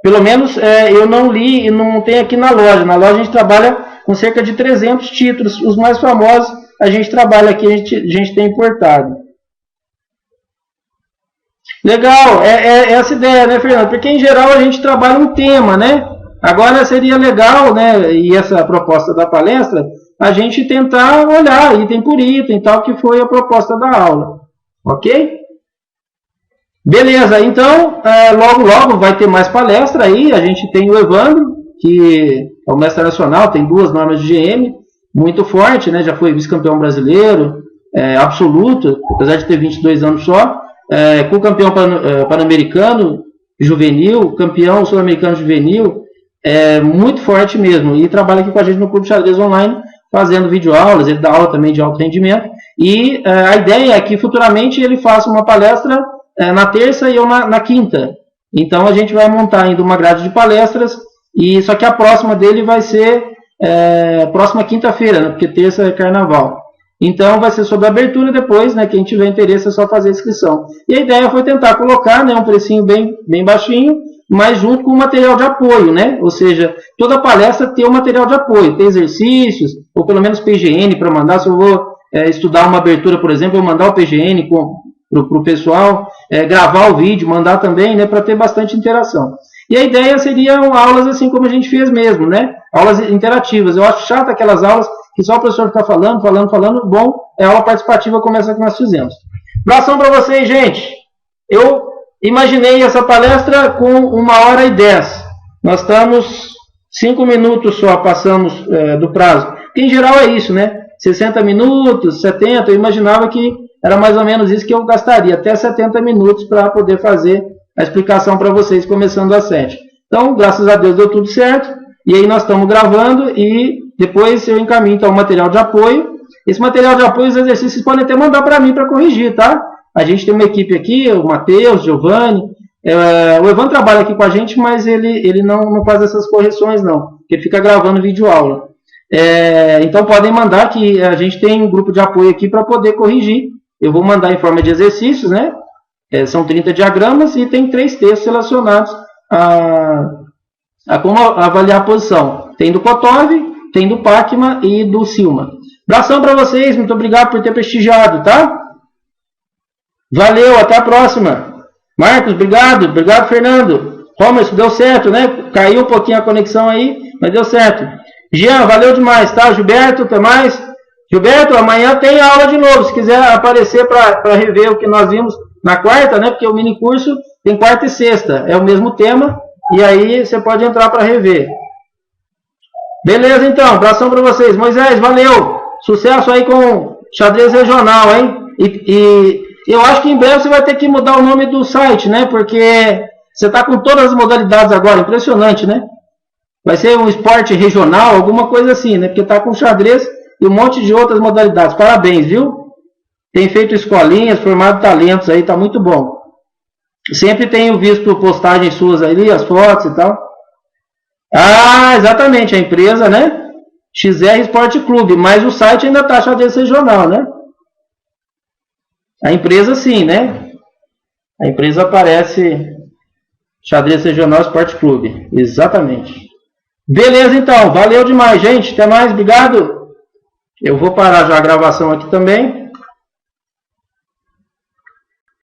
Pelo menos eu não li e não tem aqui na loja. Na loja a gente trabalha com cerca de 300 títulos. Os mais famosos a gente trabalha aqui, a gente tem importado. Legal, é essa ideia, né, Fernando? Porque em geral a gente trabalha um tema, né? Agora seria legal, né, e essa proposta da palestra, a gente tentar olhar item por item, tal, que foi a proposta da aula. Ok? Beleza, então, logo vai ter mais palestra aí. A gente tem o Evandro, que é o mestre nacional, tem 2 normas de GM, muito forte, né? Já foi vice-campeão brasileiro, absoluto, apesar de ter 22 anos só, co-campeão pan-americano juvenil, campeão sul-americano juvenil, muito forte mesmo, e trabalha aqui com a gente no Clube Xadrez Online, fazendo videoaulas, ele dá aula também de alto rendimento, e a ideia é que futuramente ele faça uma palestra na terça e eu na quinta. Então a gente vai montar ainda uma grade de palestras, e só que a próxima dele vai ser próxima quinta-feira, né, porque terça é carnaval. Então vai ser sobre abertura depois, né, quem tiver interesse é só fazer a inscrição. E a ideia foi tentar colocar, né, um precinho bem baixinho, mas junto com o material de apoio, né? Ou seja, toda palestra tem um material de apoio, tem exercícios, ou pelo menos PGN para mandar. Se eu vou estudar uma abertura, por exemplo, eu mandar o PGN para o pessoal, gravar o vídeo, mandar também, né, para ter bastante interação. E a ideia seriam aulas assim como a gente fez mesmo, né? Aulas interativas. Eu acho chato aquelas aulas que só o professor fica falando. Bom, aula participativa como essa que nós fizemos. Abração para vocês, gente. Eu imaginei essa palestra com 1h10. Nós estamos 5 minutos só, passamos do prazo. Que em geral é isso, né? 60 minutos, 70. Eu imaginava que era mais ou menos isso que eu gastaria, até 70 minutos para poder fazer a explicação para vocês, começando às 7. Então, graças a Deus deu tudo certo. E aí nós estamos gravando e depois eu encaminho então o material de apoio. Esse material de apoio, os exercícios, vocês podem até mandar para mim para corrigir, tá? A gente tem uma equipe aqui, o Matheus, o Giovanni. O Evandro trabalha aqui com a gente, mas ele não faz essas correções, não. Ele fica gravando videoaula. Então podem mandar, que a gente tem um grupo de apoio aqui para poder corrigir. Eu vou mandar em forma de exercícios, né? São 30 diagramas e tem 3 textos relacionados a como avaliar a posição. Tem do Kotov, tem do Pacman e do Silma. Abração para vocês, muito obrigado por ter prestigiado, tá? Valeu, até a próxima. Marcos, obrigado. Obrigado, Fernando. Romer, isso deu certo, né? Caiu um pouquinho a conexão aí, mas deu certo. Jean, valeu demais, tá? Gilberto, até mais. Gilberto, amanhã tem aula de novo. Se quiser aparecer para rever o que nós vimos na quarta, né? Porque o mini curso tem quarta e sexta. É o mesmo tema. E aí você pode entrar para rever. Beleza, então. Abração para vocês. Moisés, valeu. Sucesso aí com xadrez regional, hein? E eu acho que em breve você vai ter que mudar o nome do site, né? Porque você está com todas as modalidades agora. Impressionante, né? Vai ser um esporte regional, alguma coisa assim, né? Porque está com xadrez e um monte de outras modalidades. Parabéns, viu? Tem feito escolinhas, formado talentos aí, tá muito bom. Sempre tenho visto postagens suas ali, as fotos e tal. Ah, exatamente, a empresa, né? XR Esporte Clube, mas o site ainda tá xadrez regional, né? A empresa sim, né? A empresa aparece xadrez regional Esporte Clube, exatamente. Beleza, então, valeu demais, gente. Até mais, obrigado. Eu vou parar já a gravação aqui também.